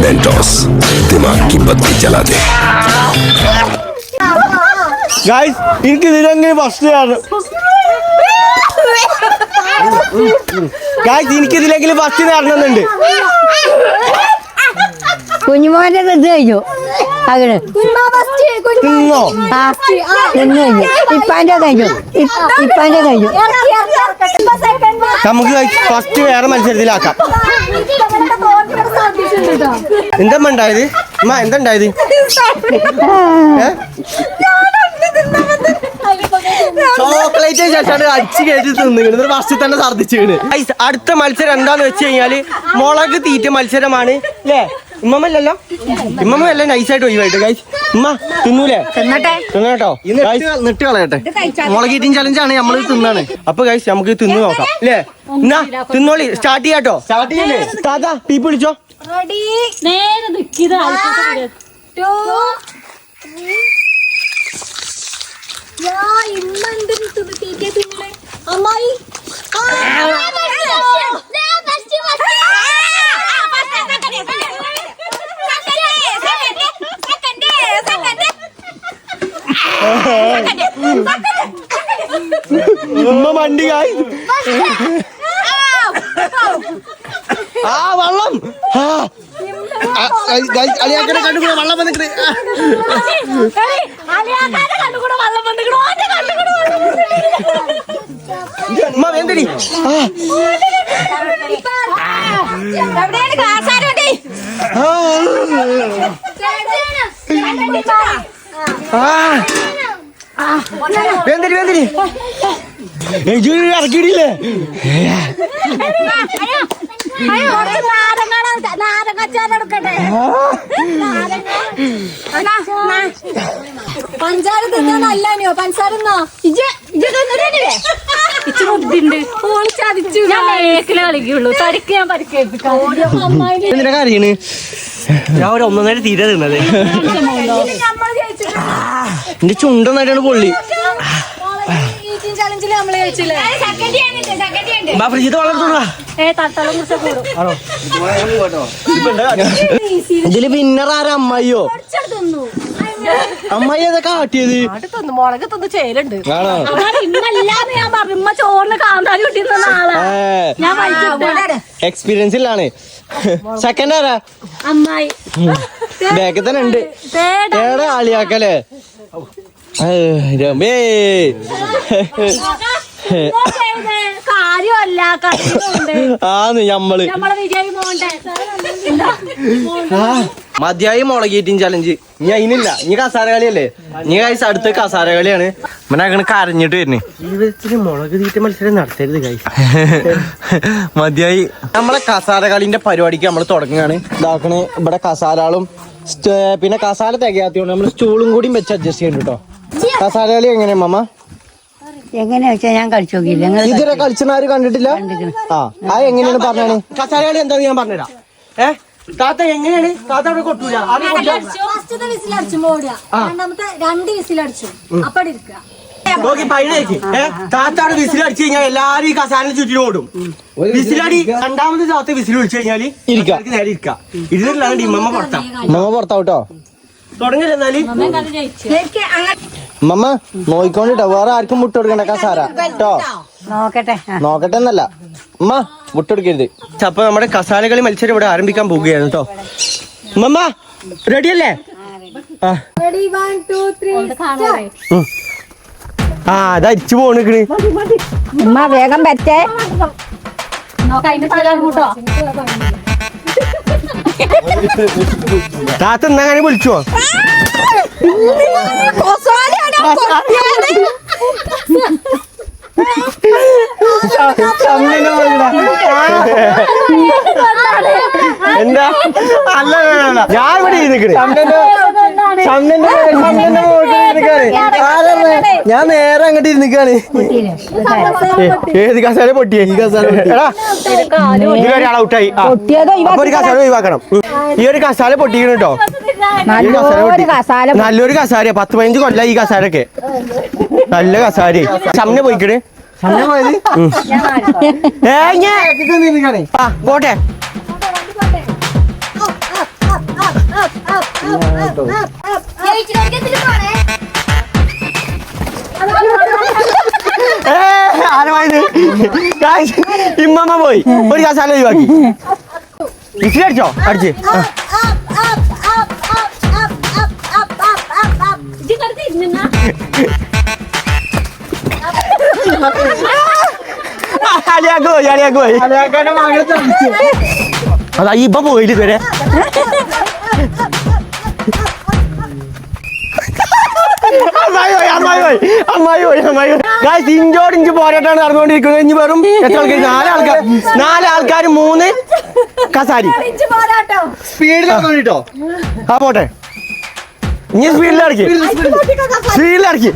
मेंटोस दिमाग की बत्ती जला दे. ഗൈസ് എനിക്ക് ഇതിലെങ്ങനെ ഫസ്റ്റ് ആണ്. ഗൈസ് എനിക്ക് ഇതിലെങ്കിലും ഫസ്റ്റ് നേടണമെന്നുണ്ട്. കുഞ്ഞുമോന്റെ ഇത് കഴിഞ്ഞു. അങ്ങനെ തിന്നോ? തിന്നു കഴിഞ്ഞു. ഇപ്പാന്റെ കഴിഞ്ഞു. നമുക്ക് ഫസ്റ്റ് വേറെ മത്സരത്തിലാക്കാം. എന്താ ഉണ്ടായത്? എന്താ ഉണ്ടായത്? ചോക്ലേറ്റ് ചേട്ടാണ് അടിച്ചു കയറ്റി തിന്നു. ഫസ്റ്റ് തന്നെ ഛർദ്ദിച്ചു. അടുത്ത മത്സരം എന്താന്ന് വെച്ച് കഴിഞ്ഞാല് മുളക് തീറ്റ മത്സരമാണ് അല്ലേ? ഇമ്മല്ലല്ലോ ഇമ്മല്ല നൈസായിട്ട് ഒഴിവായിട്ട് ഗൈസ് ഉമ്മ തിന്നൂലേ തിന്നട്ടോ നിട്ട് കളയട്ടെ മുളകീറ്റിങ് ചലഞ്ചാണ് നമ്മള് തിന്നാണ്. അപ്പൊ ഗൈസ് നമുക്ക് തിന്നു നോക്കാം അല്ലേ? എന്നാ തിന്നോളി സ്റ്റാർട്ട് ചെയ്യാട്ടോ. സ്റ്റാർട്ട് ചെയ്യല്ലേ താത്ത പീ പിടിച്ചോ. റെഡി നേരെ നിക്കിത് 2 3 യാ ഇന്നെന്ത് തീറ്റ തിന്നേ അമ്മായി ഉമ്മ മണ്ടി കായ് ആ വള്ളം അളിയാക്കടെ കണ്ടുകൂടെ വള്ളം വന്നിട്ട് ഉമ്മ വേണ്ടടി വേണ്ടടി വേണ്ടടി ഇറക്കിയിടില്ലേ പഞ്ചാര തിന്നാനല്ലോ പഞ്ചാരന്നോ ചതിച്ചു ഞാൻ മേക്കില് കളിക്കുള്ളൂ തടിക്ക് ഞാൻ എന്തിനാ കാര്യണ് ഞാൻ ഒരു 1.5 തീരെ തിന്നത് എന്റെ ചുണ്ടെന്നായിട്ടാണ് പൊള്ളി. ചലഞ്ചില് നമ്മള് കഴിച്ചില്ലേ ഫ്രിഡ്ജിൽ വളർത്തുക ഇതില് പിന്നർ ആരാ അമ്മായിയോ? അമ്മായി ഏതൊക്കെ കാട്ടിയത് മുളക് തിന്ന് ചേലുണ്ട് ആണോ? ഇന്നല്ലാന്ന് ഞാൻ പറഞ്ഞു ചോറിന് കാന്താരി കിട്ടിയിരുന്ന ആളാ ഞാൻ എക്സ്പീരിയൻസ് ഇല്ലാണ്. സെക്കൻഡ് ആരാ? അമ്മായി ബാക്കിൽ തന്നെ ഉണ്ട്. ഏടാ ആളിയാക്കല്ലേ രമേ കാര്യമല്ല ആന്ന് ഞമ്മള് മതിയായി മുളകീറ്റിങ് ചലഞ്ച്. ഇനി അതിനില്ല, ഇനി കസാര കളിയല്ലേ. ഇനി കഴിച്ച അടുത്ത കസാര കളിയാണ്. ഇവനങ്ങനെ കരഞ്ഞിട്ട് വരുന്നേ. ജീവിതത്തില് മുളക് തീറ്റ മത്സരം നടത്തരുത് കൈ. മതിയായി. നമ്മളെ കസാര കളിന്റെ പരിപാടിക്ക് നമ്മൾ തുടങ്ങുകയാണ്. ഇതാക്കണേ ഇവിടെ കസാരകളും പിന്നെ കസാര തികയാത്തോണ്ട് നമ്മൾ സ്റ്റൂളും കൂടി വെച്ച് അഡ്ജസ്റ്റ് ചെയ്യണ്ട കേട്ടോ. കസാര കളി എങ്ങനെയാ മമ്മ? എങ്ങനെയാ വെച്ചാ ഞാൻ കളിച്ചു നോക്കിയില്ല. ഇതുവരെ കളിച്ചമാര് കണ്ടിട്ടില്ല. ആ എങ്ങനെയാണ് പറഞ്ഞാണ് കസാര കളി എന്താന്ന് ഞാൻ പറഞ്ഞുതരാം. താത്ത എങ്ങനെയാണ്? താത്ത അവിടെ കൊട്ടൂല. ഫസ്റ്റത്തെ വിസിലടിച്ചു മോടുക, രണ്ടാമത്തെ 2 വിസിലടിച്ചു അപ്പടി ഇരിക്കുക. നോക്കി പൈനേക്ക് താത്ത അവിടെ വിസിലടിച്ചു കഴിഞ്ഞാൽ എല്ലാരും ഈ കസാരന് ചുറ്റിനും ഓടും. വിസിലടി രണ്ടാമത് താത്ത വിസിൽ വിളിച്ചു കഴിഞ്ഞാല് നേരെ ഇരിക്കാം. ഇതിലാണ് ഇമ്മമ്മ പുറത്താ. മമ്മ പുറത്താവട്ടോ. തുടങ്ങില്ലെന്നാല് മമ്മ നോയിക്കോണ്ടിട്ടോ. വേറെ ആർക്കും മുട്ടുകൊടുക്കണ്ട കസാര കേട്ടോ. നോക്കട്ടെ എന്നല്ല ഉമ്മ മുട്ടെടുക്കരുത്. അപ്പൊ നമ്മുടെ കസാല കളി മത്സരം ഇവിടെ ആരംഭിക്കാൻ പോവുകയാണ് കേട്ടോ. മമ്മ റെഡിയല്ലേ? Ready, 1 2 3 ആ അതാ അരിച്ചു പോണിക്കണ്. ഉമ്മ വേഗം പറ്റേ. താത്ത എന്നാ വിളിച്ചോ? എന്താ അല്ല ഞാൻ ഇവിടെ നിൽക്കണേ. ഞാൻ നേരെ അങ്ങോട്ട് ഇരുന്നിക്കാണ്. ഏത് കസാല പൊട്ടിയേ? ഈ കസാല ഇതിലൊരാൾ ഔട്ടായി. അപ്പൊ ഒരു കസാല ഒഴിവാക്കണം. ഈ ഒരു കസാല പൊട്ടിക്കണം കേട്ടോ. നല്ലൊരു കസാര 10-15 കൊല്ല ഈ കസാരൊക്കെ നല്ല കസാര. ശമന പോയിക്കണേ. പോട്ടെ. ഇമ്മമ്മ പോയി ഒരു കസാല ഒഴിവാക്കി. വിസിലടിച്ചോ? അടിച്ച് അതാ ഇപ്പൊ പോയില്ല ഇതുവരെ. ഇഞ്ചോടിഞ്ച് പോരാട്ടാണ് നടന്നുകൊണ്ടിരിക്കുന്നത്. ഇനി വെറും എത്ര ആൾക്കാർ? 4 ആൾക്കാർ 3 കസാരി പോരാട്ടോ സ്പീഡിലാണ് കേട്ടോ. ആ പോട്ടെ, ഇനി സ്പീഡിലിറക്കി, സ്പീഡിലിറക്കി,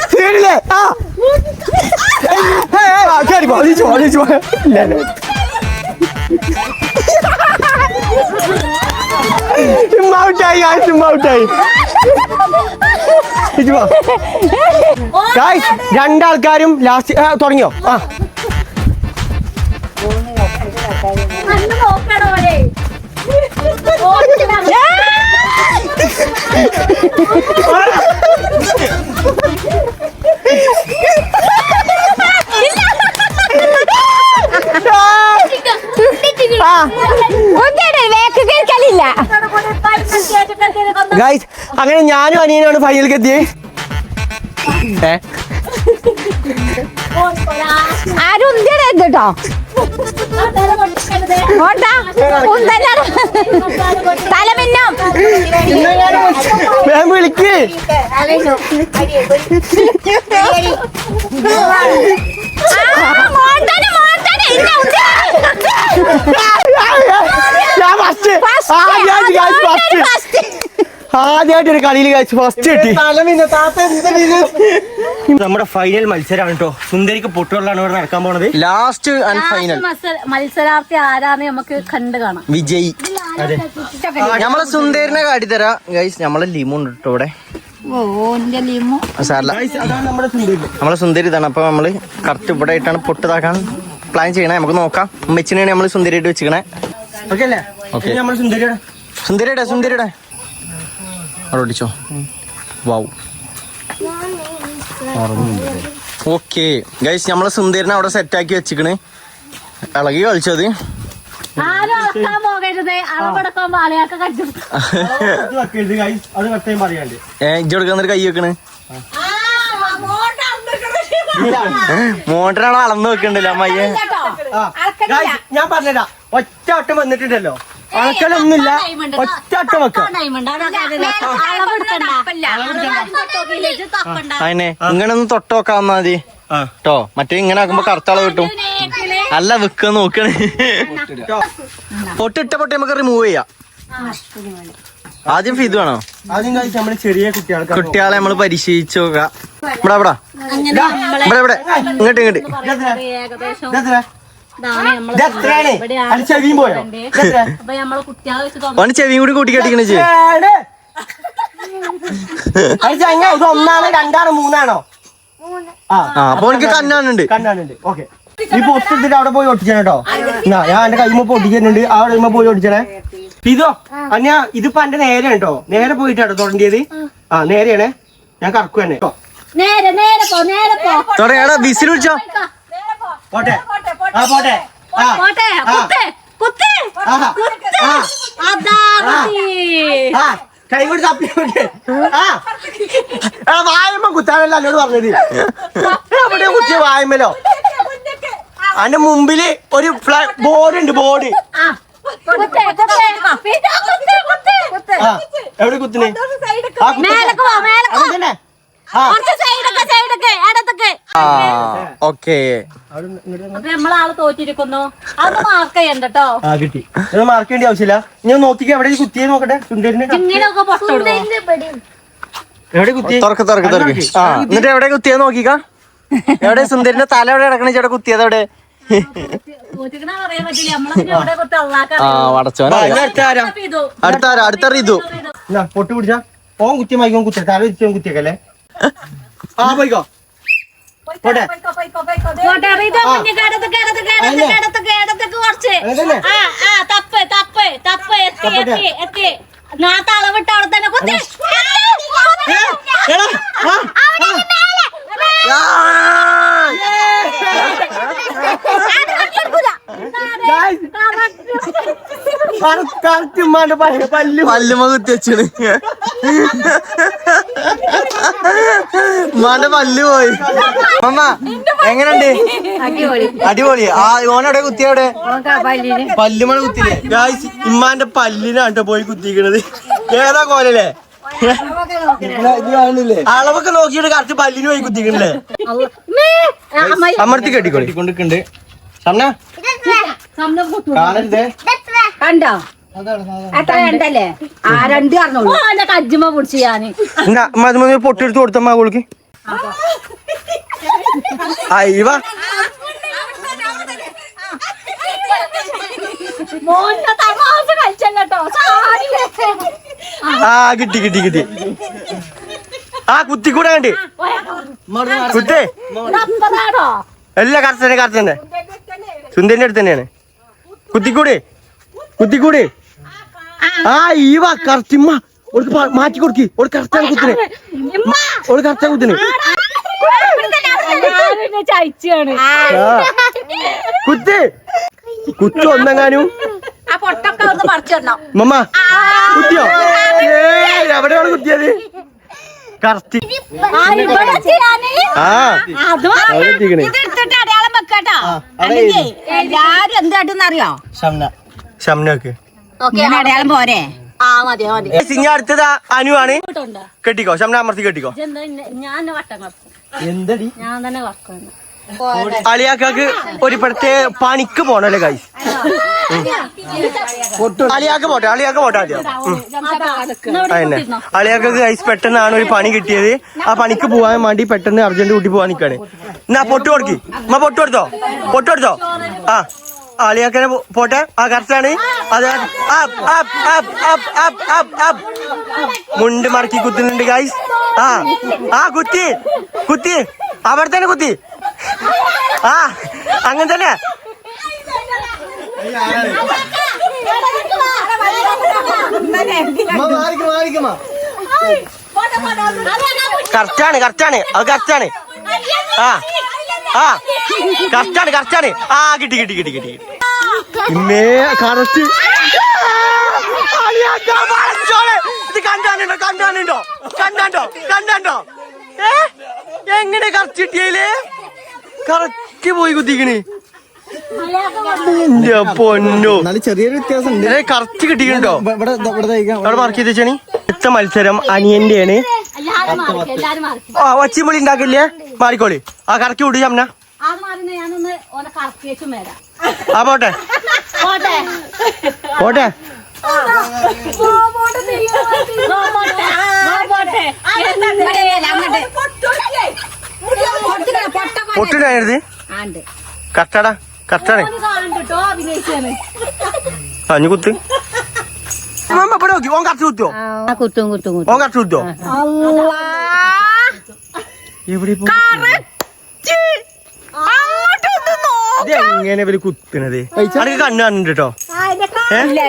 സ്പീഡില്. ആ കേറി പോ, ഒളിച്ചു പോ, ഒളിച്ചു പോ. ഇല്ല ഔട്ടായി, ഔട്ടായി. രണ്ടാൾക്കാരും ലാസ്റ്റ് തുടങ്ങിയോ? ആ അന്ന് നോക്കണോ അവരെ ഗൈസ്, അങ്ങനെ ഞാനും അനിയനാണ് ഫൈനലിലേക്ക് എത്തിയത്. ആരും കേട്ടോ തലമിന്നും വിളിക്ക്. ആദ്യമായിട്ടൊരു കളിയിൽ കഴിച്ചു ഫസ്റ്റ് കിട്ടി. നമ്മുടെ ഫൈനൽ മത്സരമാണ് കേട്ടോ. സുന്ദരിക്ക് പൊട്ടുകൊള്ളാണ് ഇവിടെ നടക്കാൻ പോണത്. ലാസ്റ്റ് ആൻഡ് ഫൈനൽ മത്സരാർത്ഥി ആരാന്ന് നമുക്ക് കണ്ടു കാണാം. വിജയി. നമ്മളെ സുന്ദരിനെ കാട്ടിത്തരാം ഗൈസ്. നമ്മളെ ലിമുണ്ട് കേട്ടോ ഇവിടെ. നമ്മളെ സുന്ദരി ഇതാണ്. അപ്പൊ നമ്മള് കറക്റ്റ് ഇവിടെ ആയിട്ടാണ് പൊട്ടതാക്കാൻ പ്ലാൻ ചെയ്യണേ. നമുക്ക് നോക്കാം. മെച്ചിനാണ് നമ്മള് സുന്ദരിയായിട്ട് വെച്ചിക്കണേ. ഓക്കെ അല്ലേ? സുന്ദരിയുടെ സുന്ദരിയുടെ അവിടെ ഓടിച്ചോ. വാവ്. ഓക്കെ ഗൈസ്, നമ്മളെ സുന്ദരിനെ അവിടെ സെറ്റാക്കി വെച്ചിക്കണ്. ഇളകി കളിച്ചത് ആരും അളക്കാൻ പോകരുത്. അളവെടുക്കുമ്പോ ആളെയൊക്കെ കണ്ടു. ഇജ്ജെടുക്കുന്നൊരു കൈ വെക്കണ്. മോട്ടറാണ് അളന്ന് വെക്കണ്ടല്ലോ അമ്മയ്യെ. ഞാൻ പറഞ്ഞതാ, ഒറ്റ വട്ടം വന്നിട്ടുണ്ടല്ലോ. അളക്കലൊന്നുമില്ല, ഒറ്റ വട്ടം വെക്കാം. അതിനെ ഇങ്ങനൊന്നും തൊട്ട് വെക്കാൻ മതി കേട്ടോ. മറ്റേ ഇങ്ങനെ ആക്കുമ്പോ കറുത്തള കിട്ടും. അല്ല വെക്ക നോക്കണേ. പൊട്ടിട്ട പൊട്ടി നമുക്ക് റിമൂവ് ചെയ്യാം. ആദ്യം ഫിത് വേണോ? ആദ്യം നമ്മള് ചെറിയ കുട്ടികളെ നമ്മള് പരിശീലിച്ചു നോക്കാം. ഇവിടെ ഇവിടെ ഇവിടെ ഇവിടെ ഇങ്ങോട്ട് ഇങ്ങോട്ട്. ചെവിയും പോയോ? ഓന് ചെവിയും കൂടി കൂട്ടി കെട്ടിക്കണ ഇത് ഒന്നാണോ രണ്ടാണോ മൂന്നാണോ? ആ അപ്പൊ എനിക്ക് കണ്ണാനുണ്ട്. കണ്ണാനുണ്ട്. ഓക്കെ, ഈ പൊസ്റ്റ് എടുത്തിട്ട് അവിടെ പോയി ഒട്ടിച്ചേ കേട്ടോ. ഞാൻ എന്റെ കൈമ പൊട്ടിക്കുന്നുണ്ട്. അവിടെ കൈമ പോയി ഒട്ടിച്ചേ. ഇതോ അന്യ ഇതിപ്പോ എന്റെ നേരെ കേട്ടോ. നേരെ പോയിട്ടാട്ടോ തുടങ്ങിയത്. ആ നേരെയാണേ. ഞാൻ കറക്കു തന്നെ. തുടങ്ങിയാടാ വിസിൽ വിളിച്ചോ. പോട്ടെ ആ പോട്ടെ. കൈ കൂടി തപ്പി വായമ്മ കുത്താനല്ല എന്നോട് പറഞ്ഞത്. എവിടെ കുത്തിയ വായമ്മലോ? അതിന്റെ മുമ്പില് ഒരു ബോർഡ് ഉണ്ട്. ബോർഡ് എവിടെ കുത്തിനെ? ഓക്കെ, നമ്മളാള് തോറ്റിരിക്കുന്നു. അത് മാർക്ക് ചെയ്യണ്ടോ? ആ കിട്ടി. മാർക്ക് ചെയ്യേണ്ട ആവശ്യമില്ല. ഞാൻ നോക്കിക്കോ എവിടെ കുത്തിയെ നോക്കട്ടെ. സുന്ദരിനെ എവിടെ കുത്തി? തുറക്ക് തുറക്ക് തുറക്ക്. ആ എന്നിട്ട് എവിടെ കുത്തിയത് നോക്കിക്കാ. എവിടെ സുന്ദരിന്റെ തല എവിടെ കിടക്കണ ചേട്ടാ? കുത്തിയത് എവിടെ? ആ വടച്ചോന. അടുത്ത റിതു പൊട്ട് പിടിച്ചാ ഓൻ കുത്തിയ മൈക്കോ കുത്തിയ തല വെച്ചോ കുത്തിയേക്കല്ലേ. ആ പോയിക്കോ. പോട്ടെ അളവിട്ട് അവിടെ തന്നെ കുത്തി. പല്ലുമ കുത്തി വെച്ചാണ്. ഉമ്മാന്റെ പല്ല് പോയി. അമ്മ എങ്ങനെയുണ്ട്? അടിപൊളി. ആ ഓനെവിടെ കുത്തിയവിടെ? പല്ലുമണ കുത്തില്ലേ? ഗായ്സ്, ഇമ്മാന്റെ പല്ലിനാട്ടോ പോയി കുത്തിക്കണത്. ഏതാ കോലല്ലേ? അളവൊക്കെ നോക്കിയിട്ട് കറക്റ്റ് പല്ലിന് പോയി കുത്തിക്കണല്ലേ. അമർത്തി കെട്ടിക്കൊണ്ടിട്ടുണ്ട്. കണ്ടോ എത്ര രണ്ടല്ലേ ആ രണ്ട് പറഞ്ഞോളൂ ഓന്റെ കജ്ജുമ പിടിച്ച് ഞാന് പൊട്ടെടുത്ത് കൊടുത്ത മകൾക്ക് അയ്യവാ മോന്റെ തമാശ കളിച്ചല്ലോ ആ കിട്ടി ആ കുത്തിക്കൂടെ കണ്ട് കുത്തേ അപ്പതാടോ എല്ലാ കറച്ചനെ സുന്ദരിന്റെ അടുത്ത് തന്നെയാണ് കുത്തിക്കൂടെ ആ ഈവ കറച്ചിമ്മ മാറ്റി കൊടുക്കി ഒരു കറച്ചാണ് കുത്തിനെ ഒരു കറച്ചാ കുത്തിനെ ചായച്ചാണ് കുത്തു ഒന്നെങ്ങാനും ആ പൊട്ടൊക്കെ ഒന്ന് പറിച്ചിടണം മമ്മ കുത്തിയോ എവിടെയാണ് കുത്തിയത് കറക്റ്റ് ഇതെടുത്തിട്ട് അടയാളം വെക്കാട്ടോ അല്ലെങ്കിൽ എല്ലാരും എന്തായിട്ടെന്നറിയോ ഷംനക്ക് അടയാളം പോരെ ആ മതി ഇനി അടുത്തത് അനുവാണ് കെട്ടിക്കോ ഷംന അമർത്തി കെട്ടിക്കോ ഞാൻ വട്ടം കറക്കും എന്തടി ഞാൻ തന്നെ കറക്കുന്നു അളിയാക്കാക്ക് ഒരു പ്രത്യേക പണിക്ക് പോണല്ലേ ഗൈസ് അളിയാക്ക് പോട്ടെ ആദ്യം അതന്നെ അളിയാക്കാക്ക് ഗൈസ് പെട്ടെന്നാണ് ഒരു പണി കിട്ടിയത് ആ പണിക്ക് പോകാൻ വേണ്ടി പെട്ടെന്ന് അർജന്റ് കൂട്ടി പോകാൻ നിക്കാണ് എന്നാ പൊട്ട് കൊടുത്തോ ആ അളിയാക്കനെ പോട്ടെ ആ കറക്റ്റാണ് അത് മുണ്ട് മടക്കി കുത്തുന്നുണ്ട് ഗൈസ് ആ കുത്തി അവിടെ തന്നെ കുത്തി ആ അങ്ങനെ തന്നെ കറക്റ്റാണ് അത് കറക്റ്റാണ് കറക്റ്റാണ് ആ കിട്ടി ഇമ്മേ കറക്റ്റ് ഇത് കണ്ടാണ്ടോ എങ്ങനെ കറക്റ്റ് കിട്ടിയേ കറക്റ്റ് പോയി കുത്തിക്കണ് പൊന്നോ ചെറിയൊരു വ്യത്യാസം കറക്റ്റ് കിട്ടിയിട്ടുണ്ടോ അവിടെ മാർക്ക് ചെയ്ത് വെച്ചാണ് അടുത്ത മത്സരം അനിയന്റെയാണ് വച്ചിമ്പളി ഉണ്ടാക്കില്ലേ മാറിക്കോളി ആ കറക്റ്റ് കൂട്ടി ചമ്മന ഞാനൊന്ന് ഓനെ കറക്കിയേച്ചും വരാം ആ പോട്ടെ പൊട്ടിടായത് കറക്റ്റാണ് അഞ്ഞു കുത്ത് ഇവിടെ നോക്കി ഓൻ കറക്റ്റ് കുത്തുവോ ഓൻ കറക്റ്റ് കുത്തുവോ എവിടെ ഇതെങ്ങനെ ഇവര് കുത്തണത് അനക്ക് കണ്ണ് കാണുന്നുണ്ട് കേട്ടോ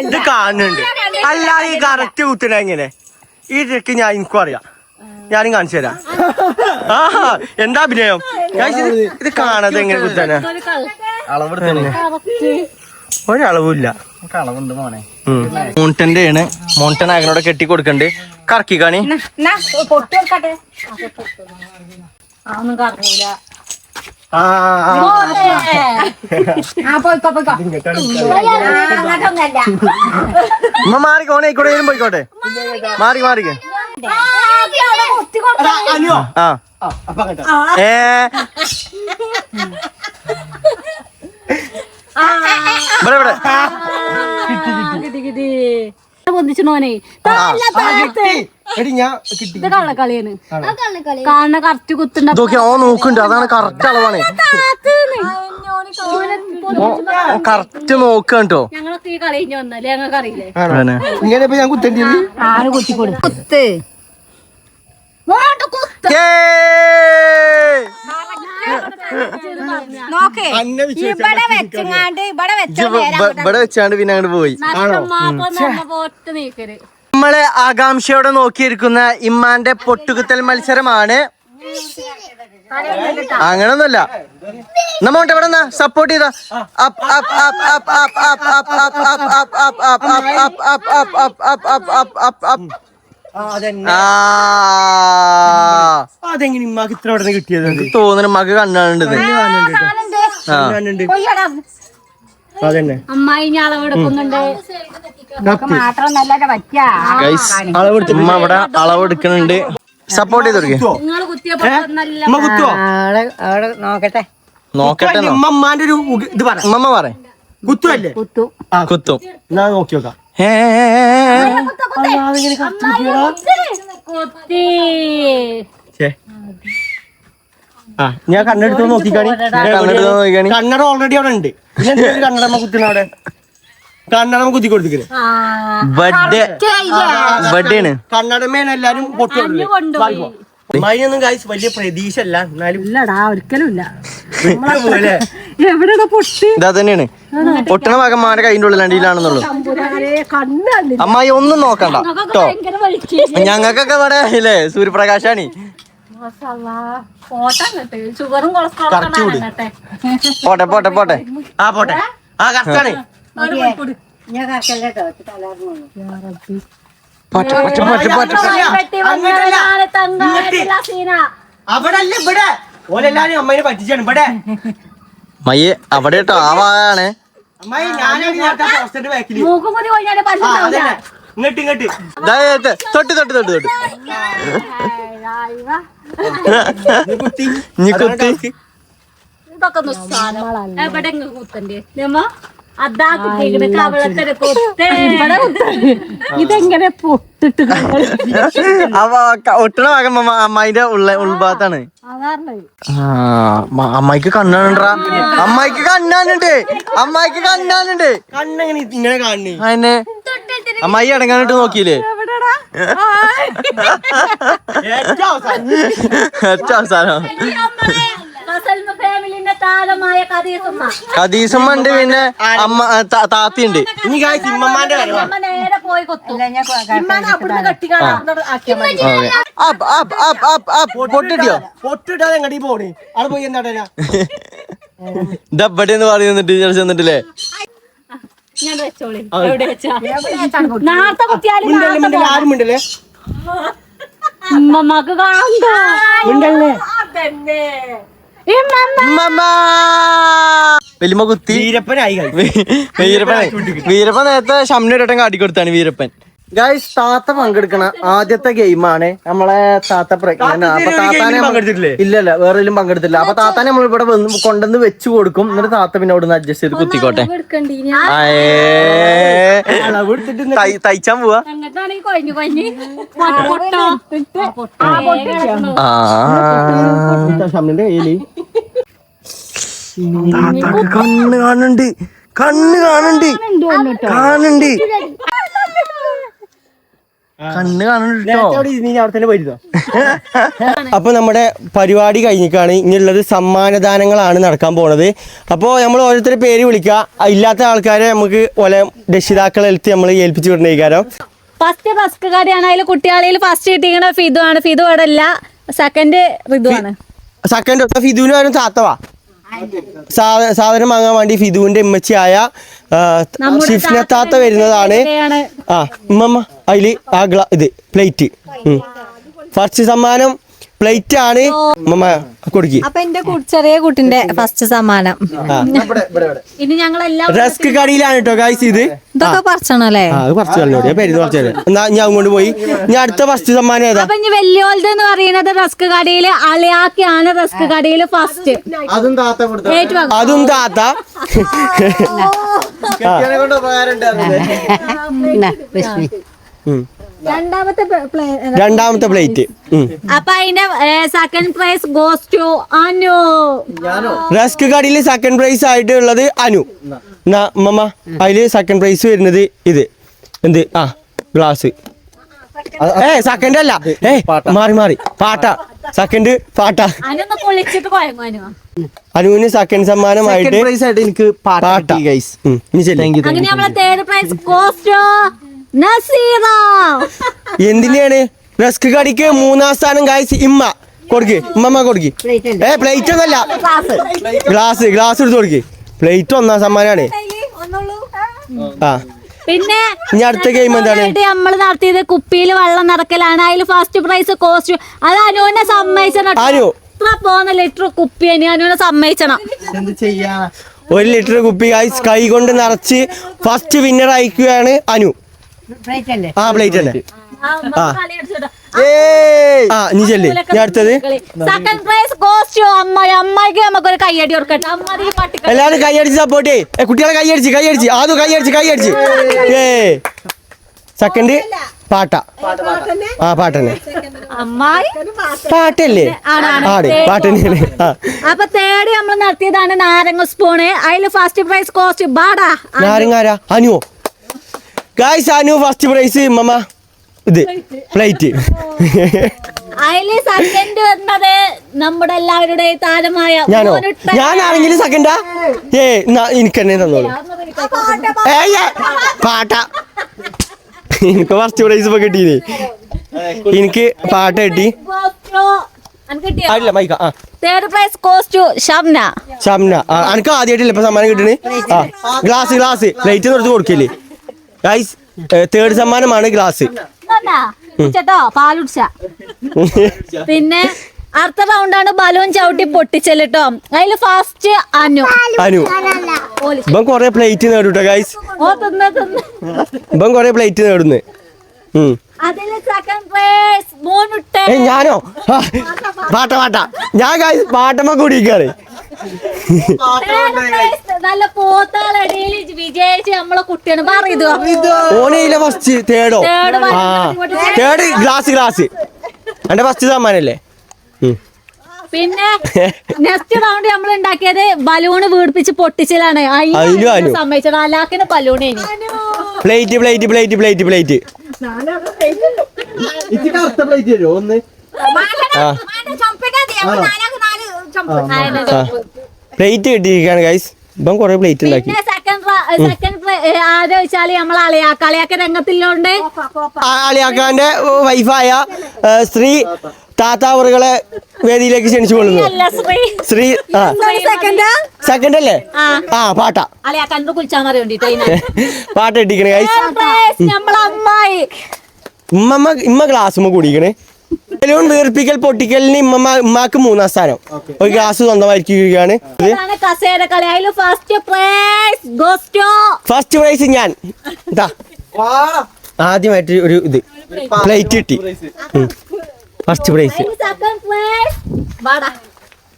ഇത് കാണുന്നുണ്ട് അല്ലാതെ ഈ കറക്റ്റ് കുത്തണ എങ്ങനെ ഈ ട്രിക്ക് എനിക്കും അറിയാം ഞാനും കാണിച്ചു തരാം എന്താ അഭിനയം ഇത് കാണാതെ എങ്ങനെ കുത്താനാ ഒരളവില്ല അളവുണ്ട് മോനെ മോണ്ടന്റെ ആണ് മോണ്ടൻ അകനോടെ കെട്ടി കൊടുക്കണ്ട് കറക്കി കാണി പൊട്ടിയെടുക്കട്ടെ അതൊന്നും കറങ്ങൂല മാറിക്കോണേ കൂടെ പോയിക്കോട്ടെ മാറിക്കേ പൊന്തിച്ചോനെ കള്ളക്കളിയാണ് കാണുന്ന കറക്റ്റ് കുത്തുണ്ട നോക്കുന്നുണ്ട് അതാണ് കറക്റ്റ് അളവാണ് കറക്റ്റ് നോക്കട്ടോ ഞങ്ങളൊക്കെ ഈ കളി കഴിഞ്ഞ് വന്നാലേ ഞങ്ങൾക്ക് അറിയില്ലേ ഇങ്ങനെ ഞാൻ കുത്തേണ്ടി ആര് കുത്തിക്കൊടു കുത്ത് നോക്കേ ഇവിടെ വെച്ചാണ്ട് പിന്നെ അങ്ങോട്ട് പോയി പോട്ട് നീക്കര് നമ്മളെ ആകാംക്ഷയോടെ നോക്കിയിരിക്കുന്ന ഇമ്മാന്റെ പൊട്ടുകുത്തൽ മത്സരമാണ് അങ്ങനൊന്നുമല്ല നമ്മോട്ട് ഇവിടെ സപ്പോർട്ട് ചെയ്ത അതെങ്ങനെ ഇമ്മാക്ക് ഇത്ര ഉടനെ കിട്ടിയത് തോന്നുന്നു മക കണ്ണാണ്ട് അതന്നെ അമ്മായി ഞാൻ അളവെടുക്കുന്നുണ്ട് ഉമ്മ ഇവിടെ അളവെടുക്കുന്നുണ്ട് സപ്പോർട്ട് ചെയ്ത് കൊടുക്കേ നിങ്ങൾ കുത്തിയപ്പോ ഉമ്മ കുത്തുവോ നോക്കട്ടെ നോക്കട്ടെ ഉമ്മ പറ കുത്തുവല്ലേ? കുത്തു കുത്തും. എന്നാ നോക്കി നോക്കാം. കുത്തി ഛേ. ആ ഞാൻ കണ്ണെടുത്ത് നോക്കിക്കാണി. കണ്ണെടുത്ത് നോക്കിക്കാണി. കണ്ണട ഓൾറെഡി അവിടെ ഉണ്ട്. പിന്നെ കണ്ണടമ്മ കുത്തുന്ന അവിടെ കണ്ണടമ്മ കുത്തി കൊടുത്തിക്കണ്. ബർത്ത്ഡേ കണ്ണടമേണ് എല്ലാരും പൊട്ടുകൊണ്ടു. മൈനൊന്നും കാഴ്ച വലിയ പ്രതീക്ഷ അല്ല, എന്നാലും ഇല്ലടാ ഒരിക്കലും ഇല്ല. പോലെ എവിടെയാണ് പൊട്ടി? ഇതാ തന്നെയാണ് പൊട്ടണ ഭാഗന്മാരെ കൈൻ്റെ ഉള്ളിൽ രണ്ടിലാണെന്നുള്ളു. അമ്മായി ഒന്നും നോക്കണ്ട കേട്ടോ. ഞങ്ങൾക്കൊക്കെ ഇവിടെ ഇല്ലേ സൂര്യപ്രകാശാണ്. ഷുഗറും കൊളസ്ട്രോളും പോട്ടെ പോട്ടെ. ആ പോട്ടെ. ആ കറക്റ്റാണ്. ഞാൻ കറക്കല്ലേ കേട്ടോ. അവിടെ അല്ല ഇവിടെ ഓലെല്ലാരും അമ്മേനെ പറ്റിച്ചാണ് ഇവിടെ. മയ്യെ അവിടെ കേട്ടോ ആ ഭാഗമാണ്. അമ്മായി ഞാനാണ് നേരത്തെ പോസ്റ്ററിന്റെ ബാക്കില്. മൂക്കുമുതി കൊഴിഞ്ഞാല് ആ, അതന്നെ. ഇങ്ങട്ട് തൊട്ട് കുത്തി. ഇനി കുത്തി. ഇതൊക്കെ എവിടെ കുത്തണ്ടേ അതാ കുട്ടികള് കവളത്തിന് കുത്തേ. ഇതെങ്ങനെ പൊട്ടിട്ട് അവ ഒട്ടണ ഭാഗം അമ്മായിന്റെ ഉൾഭാഗത്താണ്. അമ്മായിക്ക് കണ്ണാനുണ്ടാ. അമ്മായിക്ക് കണ്ണാനുണ്ട്. കണ്ണെങ്ങനെ ഇങ്ങനെ കാണണേ? അതിനെ അമ്മായി അടങ്ങാനിട്ട് നോക്കിയില്ലേ? ഏറ്റവും അവസാനം ഫാമിലിന്റെ താരമായ കദീസമ്മ ഉണ്ട്. പിന്നെ അമ്മ താത്തിയുണ്ട്. ഇനി കാഴ്ച ഇമ്മമാന്റെ വരവാ. അമ്മ നേരെ പോയി കൊത്തു. പൊട്ടിട്ടിയോ? പൊട്ടിട്ടാതെ എങ്ങടി പോണേ? അവിടെ പോയി എന്താ ഡബടി എന്ന് പറയുന്നിട്ട് ചെന്നിട്ടില്ലേ? ഞാൻ വെച്ചോളി. എവിടെ വെച്ചാ നേരത്തെ കുത്തിയാലും ആരും മിണ്ടല്ലേ? ഉമ്മക്ക് കാണണ്ടോ? വലിയ കുത്തി വീരപ്പനായി വീരപ്പൻ നേരത്തെ ഷംന ഒരു വട്ടം കാട്ടിക്കൊടുത്താണ് വീരപ്പൻ. ഗൈസ് താത്ത പങ്കെടുക്കണ ആദ്യത്തെ ഗെയിമാണ് നമ്മളെ താത്ത പ്രഗ്നന്റ്. അപ്പൊ താത്താനെ ഇല്ലല്ല വേറെങ്കിലും പങ്കെടുത്തില്ല. അപ്പൊ താത്താനെ നമ്മൾ ഇവിടെ കൊണ്ടുവന്ന് വെച്ച് കൊടുക്കും. എന്നിട്ട് താത്ത പിന്നെ അവിടെ നിന്ന് അഡ്ജസ്റ്റ് ചെയ്ത് കുത്തിക്കോട്ടെ. തയ്ച്ചാൻ പോവാ. ഷംനിന്റെ കയ്യില് കണ്ണ് കാണുന്നുണ്ട്. കണ്ണ് കാണുന്നുണ്ട്. അപ്പൊ നമ്മുടെ പരിപാടി കഴിഞ്ഞിക്കാണ്. ഇനിയുള്ളത് സമ്മാനദാനങ്ങളാണ് നടക്കാൻ പോണത്. അപ്പോൾ നമ്മൾ ഓരോരുത്തരുടെ പേര് വിളിക്കുക. ഇല്ലാത്ത ആൾക്കാരെ നമുക്ക് ഓലെ രക്ഷിതാക്കളെ നമ്മൾ ഏൽപ്പിച്ചു വിടണേക്കാരം. ഫസ്റ്റ് ഫസ്റ്റ് കാര്യാണ്. അതിൽ കുട്ടികളിൽ ഫസ്റ്റ് കിട്ടിയ ഫിദു ആണ്. ഫിദു അവിടെ അല്ല, സെക്കൻഡ് റിതു ആണ്. സെക്കൻഡ് ഫിദുവിന് വരും താത്തവാ. സാധനം വാങ്ങാൻ വേണ്ടി ഫിദുവിന്റെ ഉമ്മച്ചിയായ ഷിഫ്നത്താത്ത വരുന്നതാണ്. ആ ഉമ്മമ്മ അതില് ആ ഇത് പ്ലേറ്റ്. ഫസ്റ്റ് സമ്മാനം പ്ലേറ്റ് ആണ്. ഉമ്മമ്മ കൊടുക്കി. അപ്പൊ എന്റെ ചെറിയ കുട്ടിന്റെ ഫസ്റ്റ് സമ്മാനം. ഇനി ഞങ്ങളെല്ലാം റസ്ക് കടിയിലാണ് കേട്ടോ ഗായ്സ്. ഇത് ഇതൊക്കെ പറിച്ചണല്ലേ? അത് പറിച്ചു എന്നാ ഞാൻ അങ്ങോട്ട് പോയി. ഞാൻ അടുത്ത ഫസ്റ്റ് സമ്മാനം ഏതാ? അപ്പൊ ഇനി വലിയോൾത് എന്ന് പറയുന്നത് റസ്ക് കടയില് അളിയാക്കിയാണ്. റസ്ക് കടയില് ഫസ്റ്റ് അതും താത്ത. രണ്ടാമത്തെ പ്ലേറ്റ്. അപ്പൊ അതിന്റെ second prize goes to Anu. Rusk കടയില് സെക്കൻഡ് പ്രൈസ് ആയിട്ട് ഉള്ളത് അനു. മമ്മ അതില് സെക്കൻഡ് പ്രൈസ് വരുന്നത് ഇത് എന്ത്? ആ ഗ്ലാസ്. സെക്കൻഡ് അല്ല, മാറി പാട്ട. സെക്കൻഡ് പാട്ട. അനുവിന് സെക്കൻഡ് സമ്മാനമായിട്ട് എനിക്ക് പാട്ട. അങ്ങനെ നമ്മളെ third prize goes to Nazeera. എന്തിനാണ്? റസ്ക് കടിക്ക് 3ാം സ്ഥാനം ഗായ്സ്. കൊടുക്ക് ഉമ്മ കൊടുക്ക്. പ്ലേറ്റ് ഒന്നല്ല, ഗ്ലാസ് എടുത്ത് കൊടുക്ക്. പ്ലേറ്റ് 1ാം സമ്മാനാണ്. ആ പിന്നെ ഇനി അടുത്ത ഗെയിം എന്താണ് നമ്മൾ നടത്തിയത്? കുപ്പിയിൽ വെള്ളം നിറക്കലാണ്. അതിൽ ഫസ്റ്റ് പ്രൈസ് കോസ്റ്റ്യൂം. അത് അനുവിനെ സമ്മതിച്ചണം. പോന്ന ലിറ്റർ കുപ്പി അനുവിനെ സമ്മതിച്ചണം. 1 ലിറ്റർ കുപ്പി ഗായ്സ് കൈ കൊണ്ട് നിറച്ച് ഫസ്റ്റ് വിന്നർ അയക്കുകയാണ് അനു. ആ പ്ലേറ്റ് തന്നെ. ആ നീ ചെല്ല് ഞാൻ അടുത്തത് സെക്കൻഡ് പ്രൈസ് ഗോസ് ടു അമ്മായി. അമ്മായിക്ക് നമുക്കൊരു കയ്യടി കൊടുക്കട്ടെ. അമ്മായി പട്ടിക്കളി എല്ലാരും കൈയടിച്ച് സപ്പോർട്ട് ചെയ്യേ. കുട്ടികളെ കൈയടിച്ച് ആദ്യം കൈയടിച്ച് സെക്കൻഡ് പാട്ട. ആ പാട്ടന്നെ അമ്മായി പാട്ടല്ലേ ആട് പാട്ടന്നെയാണ്. അപ്പൊ തേടി നമ്മൾ നടത്തിയതാണ് നാരങ്ങ സ്പൂണ്. അതില് ഫസ്റ്റ് പ്രൈസ് കോസ്റ്റ് ബാടാ നാരങ്ങാരാ അനുവോ ഗായ്സ്. Anu first prize. മമ്മ ഇത് പ്ലേറ്റ്. അതില് സെക്കൻഡ് വന്നത് നമ്മുടെ എല്ലാവരുടെയും താരമായ ഞാനോ മോനുട്ടൻ. ഞാനാണെങ്കിലും സെക്കൻഡാ. എനിക്ക് തന്നെ തന്നോളൂ. പാട്ട എനിക്ക് ഫസ്റ്റ് പ്രൈസ് ഇപ്പൊ കിട്ടീന്. എനിക്ക് പാട്ട് കിട്ടി. അല്ല മൈക്ക. ആ തേർഡ് പ്രൈസ് കോസ്റ്റ് ഷംന. എനിക്ക് ആദ്യമായിട്ടില്ല ഇപ്പൊ സമ്മാനം കിട്ടണ്. ആ ഗ്ലാസ് പ്ലേറ്റ് നിർത്തി കൊടുക്കില്ലേ ഗൈസ്. തേർഡ് സമ്മാനമാണ് ഗ്ലാസ്. ചേട്ടോ പാലുടിച്ച. പിന്നെ അടുത്ത റൗണ്ടാണ് ബലൂൺ ചവിട്ടി പൊട്ടിച്ചല്ലോ. അതില് ഫസ്റ്റ് അനു. ഇപ്പം കൊറേ പ്ലേറ്റ് നേടൂട്ടോ ഗൈസ്. ഇപ്പം കൊറേ പ്ലേറ്റ് നേടുന്നു. അതില് സെക്കൻഡ് പ്രൈസ് മോനുട്ടൻ. ഞാനോ പാട്ട ഞാൻ ഗൈസ് പാട്ടമ്മ കൂടിക്കാണ്. നല്ല പോത്താളടിയിൽ വിജയിച്ച് നമ്മളെ കുട്ടിയാണ് പറയുക. ഓനയില്ല ഫസ്റ്റ് തേർഡോ. ആ തേർഡ് ഗ്ലാസ് എന്റെ ഫസ്റ്റ് സമ്മാനല്ലേ. പിന്നെ നെക്സ്റ്റ് റൗണ്ട് നമ്മൾ ഉണ്ടാക്കിയത് ബലൂണ് വീർപ്പിച്ച് പൊട്ടിച്ചലാണ്. സമ്മതിച്ചത് അലാക്കിന് ബലൂണേനി. പ്ലേറ്റ് പ്ലേറ്റ് കിട്ടിയിരിക്കാണ് ഗൈസ്. ഇപ്പം കൊറേ പ്ലേറ്റ് ഉണ്ടാക്കി. പിന്നെ സെക്കൻഡ് ആലോചിച്ചാല് നമ്മൾ അളിയാക്ക രംഗത്തിലോണ്ട് അളിയാക്കാന്റെ വൈഫായ ശ്രീ താത്താവറുകളെ വേദിയിലേക്ക് ക്ഷണിച്ചു കൊള്ളുന്നു. ശ്രീ സെക്കൻഡ് അല്ലേ. ആ പാട്ട അളിയാക്കാണ്ട് കുളിച്ചാൽ മതി വേണ്ടിട്ട് പാട്ട് ഇട്ടിക്കണേ ഗൈസ്. നമ്മളെ അമ്മായി ഇമ്മ ഗ്ലാസ് കൂടിക്കണേ. ബലൂൺ വീർപ്പിക്കൽ പൊട്ടിക്കലിന് ഉമ്മാക്ക് 3ാം സ്ഥാനം. ഒരു ഗ്ലാസ് സ്വന്തമായിരിക്കുകയാണ്. കസേരക്കളി. അതില് ഫസ്റ്റ് പ്രൈസ് ഞാൻ ആദ്യമായിട്ട് ഒരു ഇത് പ്ലേറ്റ് കിട്ടി. First prize.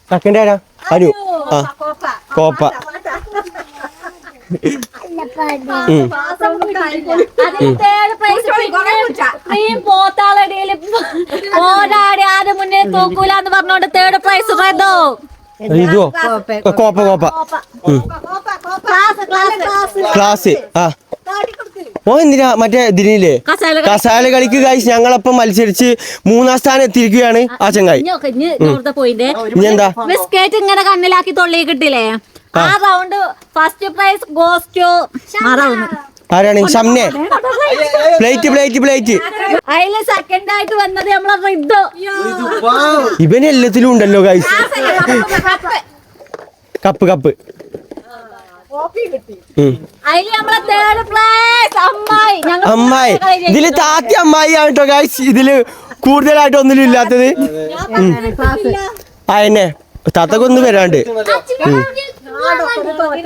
സെക്കൻഡ് ആരാ അനു. ആ കോപ്പ. പോത്താളടിയില് പോരാടി ആരും മുന്നേ തോക്കൂലെന്ന് പറഞ്ഞോണ്ട് തേർഡ് പ്രൈസ് റെഡോ. ഇതോ കോപ്പ ക്ലാസ്. ആ ഓ എന്തിനാ മറ്റേ ഇതിനില്ലേ കസാല കളിക്ക് ഗൈസ്. ഞങ്ങളപ്പം മത്സരിച്ച് 3ാം സ്ഥാനം എത്തിയിരിക്കുകയാണ് ആ ചങ്ങായി. ഇനി എന്താ ബിസ്ക്കറ്റ് ഇങ്ങനെ കണ്ണിലാക്കി തൊള്ളി കിട്ടില്ലേ. ആ round first prize goes to ആരാണ്? ഷംനെ. പ്ലേറ്റ്. അതില് സെക്കൻഡ് ആയിട്ട് വന്നത് നമ്മളെ റിദ്ദു. ഇവന് എല്ലാത്തിലും ഉണ്ടല്ലോ ഗൈസ്. കപ്പ് അതില് നമ്മളെ തേർഡ് പ്രൈസ് അമ്മായി. ഇതില് താത്തി അമ്മായി ആണ് കേട്ടോ ഗൈസ്. ഇതില് കൂടുതലായിട്ട് ഒന്നിലും ഇല്ലാത്തത്. എന്നെ താത്തക്കൊന്നും വരാണ്ട്.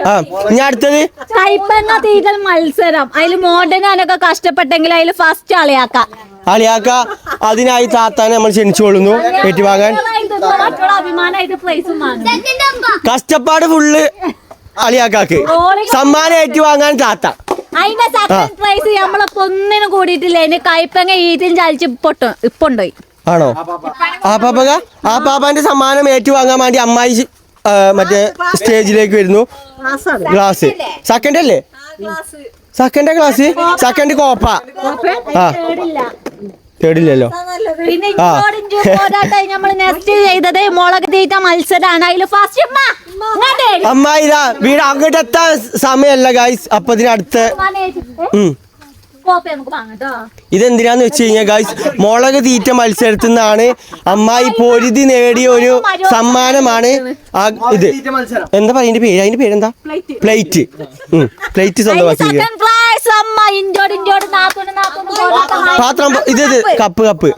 ആ ഇനി അടുത്തത് കൈപ്പങ്ങ തീറ്റൽ മത്സരം. അതില് മോഡനാനൊക്കെ കഷ്ടപ്പെട്ടെങ്കിൽ അതില് ഫസ്റ്റ് അളിയാക്ക. അതിനായി താത്താനെ നമ്മൾ ക്ഷണിച്ചുകൊള്ളുന്നു ഏറ്റുവാങ്ങാൻ. അഭിമാനായിട്ട് പ്രൈസും കഷ്ടപ്പാട് ഫുള്ള് അളിയാക്കാക്ക്. സമ്മാനം ഏറ്റുവാങ്ങാൻ താത്ത. അതിന്റെ സെക്കൻഡ് പ്രൈസ് നമ്മളെ ഒന്നിനും കൂടിയിട്ടില്ല. ഇനി കൈപ്പങ്ങ ഈറ്റും ചാലിച്ച് ഇപ്പൊണ്ടോയി. ആണോ? ആ പാപ്പാന്റെ സമ്മാനം ഏറ്റുവാങ്ങാൻ വേണ്ടി അമ്മായി മറ്റേ സ്റ്റേജിലേക്ക് വരുന്നു. ഗ്ലാസ് സെക്കൻഡ് അല്ലേ. Second class. Second Copa. ആ തേടില്ലല്ലോ. പിന്നെ നമ്മൾ നെക്സ്റ്റ് ചെയ്തത് മുളക് തീറ്റ മത്സരമാണ്. അതില് ഫസ്റ്റ് അമ്മായി ഇതാ വീട് അങ്ങോട്ട് എത്താൻ സമയമല്ല ഗൈസ്. അപ്പൊ ഇതിനടുത്ത് ഇതെന്തിനാന്ന് വെച്ച് കഴിഞ്ഞാൽ ഗൈസ് മുളക് തീറ്റ മത്സരത്തിൽ നിന്നാണ് അമ്മായി പൊരുതി നേടിയ ഒരു സമ്മാനമാണ് ഇത്. എന്താ പറയുക പേര്? അതിന്റെ പേരെന്താ? പ്ലേറ്റ്. സ്വന്തമാക്കി പാത്രം. ഇത് കപ്പ്.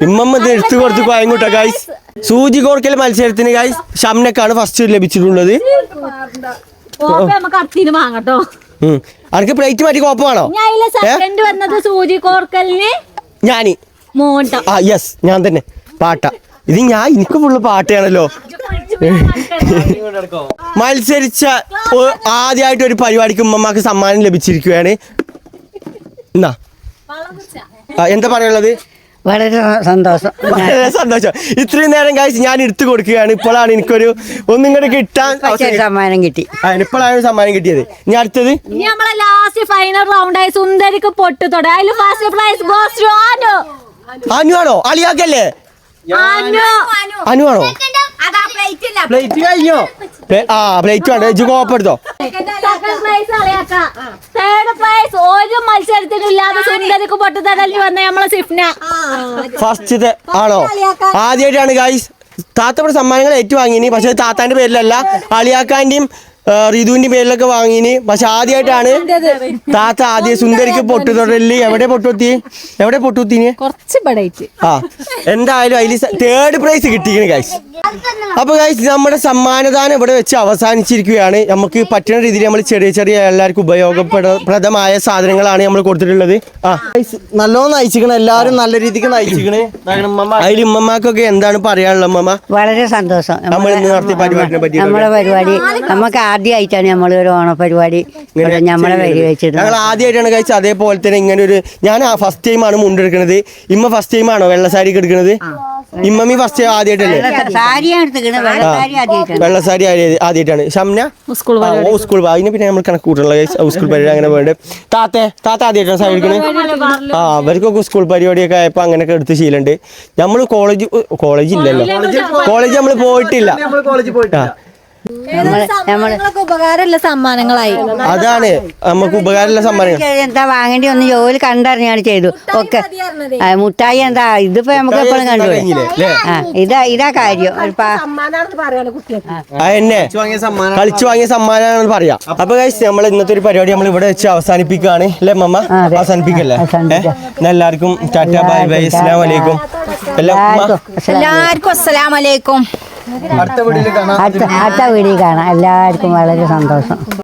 ഇമ്മമ്മ ഇത് എടുത്തു കൊടുത്ത് കോയങ്ങോട്ടാ ഗൈസ്. സൂചി കോർക്കൽ മത്സരത്തിന് ഗൈസ് ഷംനക്കാണ് ഫസ്റ്റ് ലഭിച്ചിട്ടുള്ളത്. വാങ്ങട്ടോ. അനക്ക് പ്ലേറ്റ് മാറ്റി കോപ്പ വേണോ? സെക്കൻഡ് വന്നത് സൂചി കോർക്കലിന് ഞാന് മോണ്ട ആ യെസ് ഞാൻ തന്നെ പാട്ട ഇത് എനിക്ക് ഫുള്ള് പാട്ടയാണല്ലോ. മത്സരിച്ച ആദ്യമായിട്ട് ഒരു പരിപാടിക്ക് ഉമ്മമാക്ക് സമ്മാനം ലഭിച്ചിരിക്കുകയാണ്. എന്നാ എന്താ പറയാനുള്ളത്? വളരെ സന്തോഷം. വളരെ സന്തോഷം. ഇത്രയും നേരം കഴിച്ച് ഞാൻ എടുത്തു കൊടുക്കുകയാണ്. ഇപ്പോഴാണ് എനിക്കൊരു ഒന്നിങ്ങോട്ട് കിട്ടാൻ സമ്മാനം കിട്ടി. ഇപ്പോഴാണ് സമ്മാനം കിട്ടിയത്. ഇനി അടുത്തത് ഇനി നമ്മളെ ലാസ്റ്റ് ഫൈനൽ റൗണ്ട് ആയി സുന്ദരിക്ക് പൊട്ട് തൊട. അതിൽ first prize goes to Anu. Anu ആണോ? അളിയാക്കല്ലേ? അനു ആണോ? പ്ലേറ്റ് കഴിഞ്ഞോ? പ്ലേറ്റ് വേണ്ട. ഇജ്ജ് കോപ്പെടുത്തോ. സെക്കൻഡ് പ്രൈസ് അളിയാക്ക. തേർഡ് പ്രൈസ് ഒരു മത്സരത്തിനും ഇല്ലാതെ സുന്ദരിക്ക് പൊട്ട് തൊടലിന് വന്ന നമ്മളെ സിഫ്ന. ഫസ്റ്റ് ആണോ? ആദ്യമായിട്ടാണ് ഗൈസ് താത്ത സമ്മാനങ്ങൾ ഏറ്റുവാങ്ങിനി. പക്ഷെ താത്താന്റെ പേരിലല്ല, അളിയാക്കാന്റെയും റിതുവിന്റെ പേരിലൊക്കെ വാങ്ങിനി. പക്ഷെ ആദ്യമായിട്ടാണ് താത്ത ആദ്യം സുന്ദരിക്ക് പൊട്ടുതൊടലില് എവിടെ പൊട്ടുകുത്തിന് കുറച്ച് ബഡായിട്ട്. എന്തായാലും അതിൽ തേർഡ് പ്രൈസ് കിട്ടിയിരിക്കുന്നു ഗൈസ്. അപ്പൊ ഗൈസ് നമ്മുടെ സമ്മാനദാനം ഇവിടെ വെച്ച് അവസാനിച്ചിരിക്കുകയാണ്. നമുക്ക് പറ്റുന്ന രീതിയിൽ നമ്മൾ ചെറിയ എല്ലാവർക്കും ഉപയോഗപ്രദമായ സാധനങ്ങളാണ് നമ്മൾ കൊടുത്തിട്ടുള്ളത്. നല്ലോണം നയിച്ചിക്കണ, എല്ലാരും നല്ല രീതിക്ക് നയിച്ചിക്കണേ. അതിൽ ഉമ്മമാക്കൊക്കെ എന്താണ് പറയാനുള്ളത്? ഉമ്മ വളരെ സന്തോഷം. നമ്മൾ ഇന്ന് നടത്തിയ പരിപാടിനെ പറ്റി നമ്മളെ പരിപാടി നമുക്ക് ആദ്യമായിട്ടാണ് നമ്മൾ ഒരു ഓണപരിപാടി നമ്മളെ പേര് വെച്ചത്. ഞങ്ങൾ ആദ്യമായിട്ടാണ് കഴിച്ചത്. അതേപോലെ തന്നെ ഇങ്ങനെ ഒരു ഞാൻ ഫസ്റ്റ് ടൈമാണ് മുണ്ടെടുക്കുന്നത്. ഇമ്മ ഫസ്റ്റ് ടൈമാണോ വെള്ള സാരി എടുക്കുന്നത്? ഇമ്മമ്മി ഫസ്റ്റ് ആദ്യമായിട്ടല്ലേ? വെള്ള സാരി ആദ്യമായിട്ടാണ്. ഷംന സ്കൂൾ അതിന് പിന്നെ നമ്മൾ കണക്ക് കൂട്ടുള്ള സ്കൂൾ പരിപാടി അങ്ങനെ വേണ്ട. താത്ത ആദ്യമായിട്ടാണ് സാരി എടുക്കുന്നത്. അവർക്കൊക്കെ സ്കൂൾ പരിപാടിയൊക്കെ ആയപ്പോൾ അങ്ങനെയൊക്കെ എടുത്ത് ശീലമുണ്ട്. നമ്മൾ കോളേജ് ഇല്ലല്ലോ, കോളേജ് നമ്മൾ പോയിട്ടില്ല. ഉപകാരമുള്ള സമ്മാനങ്ങളായി. അതാണ് നമുക്ക് ഉപകാരമുള്ള സമ്മാനങ്ങൾ. എന്താ വാങ്ങേണ്ടി ഒന്ന് ജോലി കണ്ടറിഞ്ഞാണ് ചെയ്തു. ഒക്കെ മുട്ടായി എന്താ ഇതിപ്പോ നമുക്ക് എപ്പോഴും കണ്ടു. ഇതാ കാര്യം. എന്നെ കളിച്ചു വാങ്ങിയ സമ്മാനമാണെന്ന് പറയാം. അപ്പൊ ഗൈസ് നമ്മൾ ഇന്നത്തെ ഒരു പരിപാടി നമ്മൾ ഇവിടെ വെച്ച് അവസാനിപ്പിക്കുകയാണ് അല്ലേ മമ്മ? അവസാനിപ്പിക്കല്ലേ? എല്ലാവർക്കും ടാറ്റ ബൈ ബൈ. അസ്സലാമു അലൈക്കും. എല്ലാവർക്കും അസ്സലാമു അലൈക്കും. അടുത്ത വീഡിയോ കാണാം. എല്ലാവർക്കും വളരെ സന്തോഷം.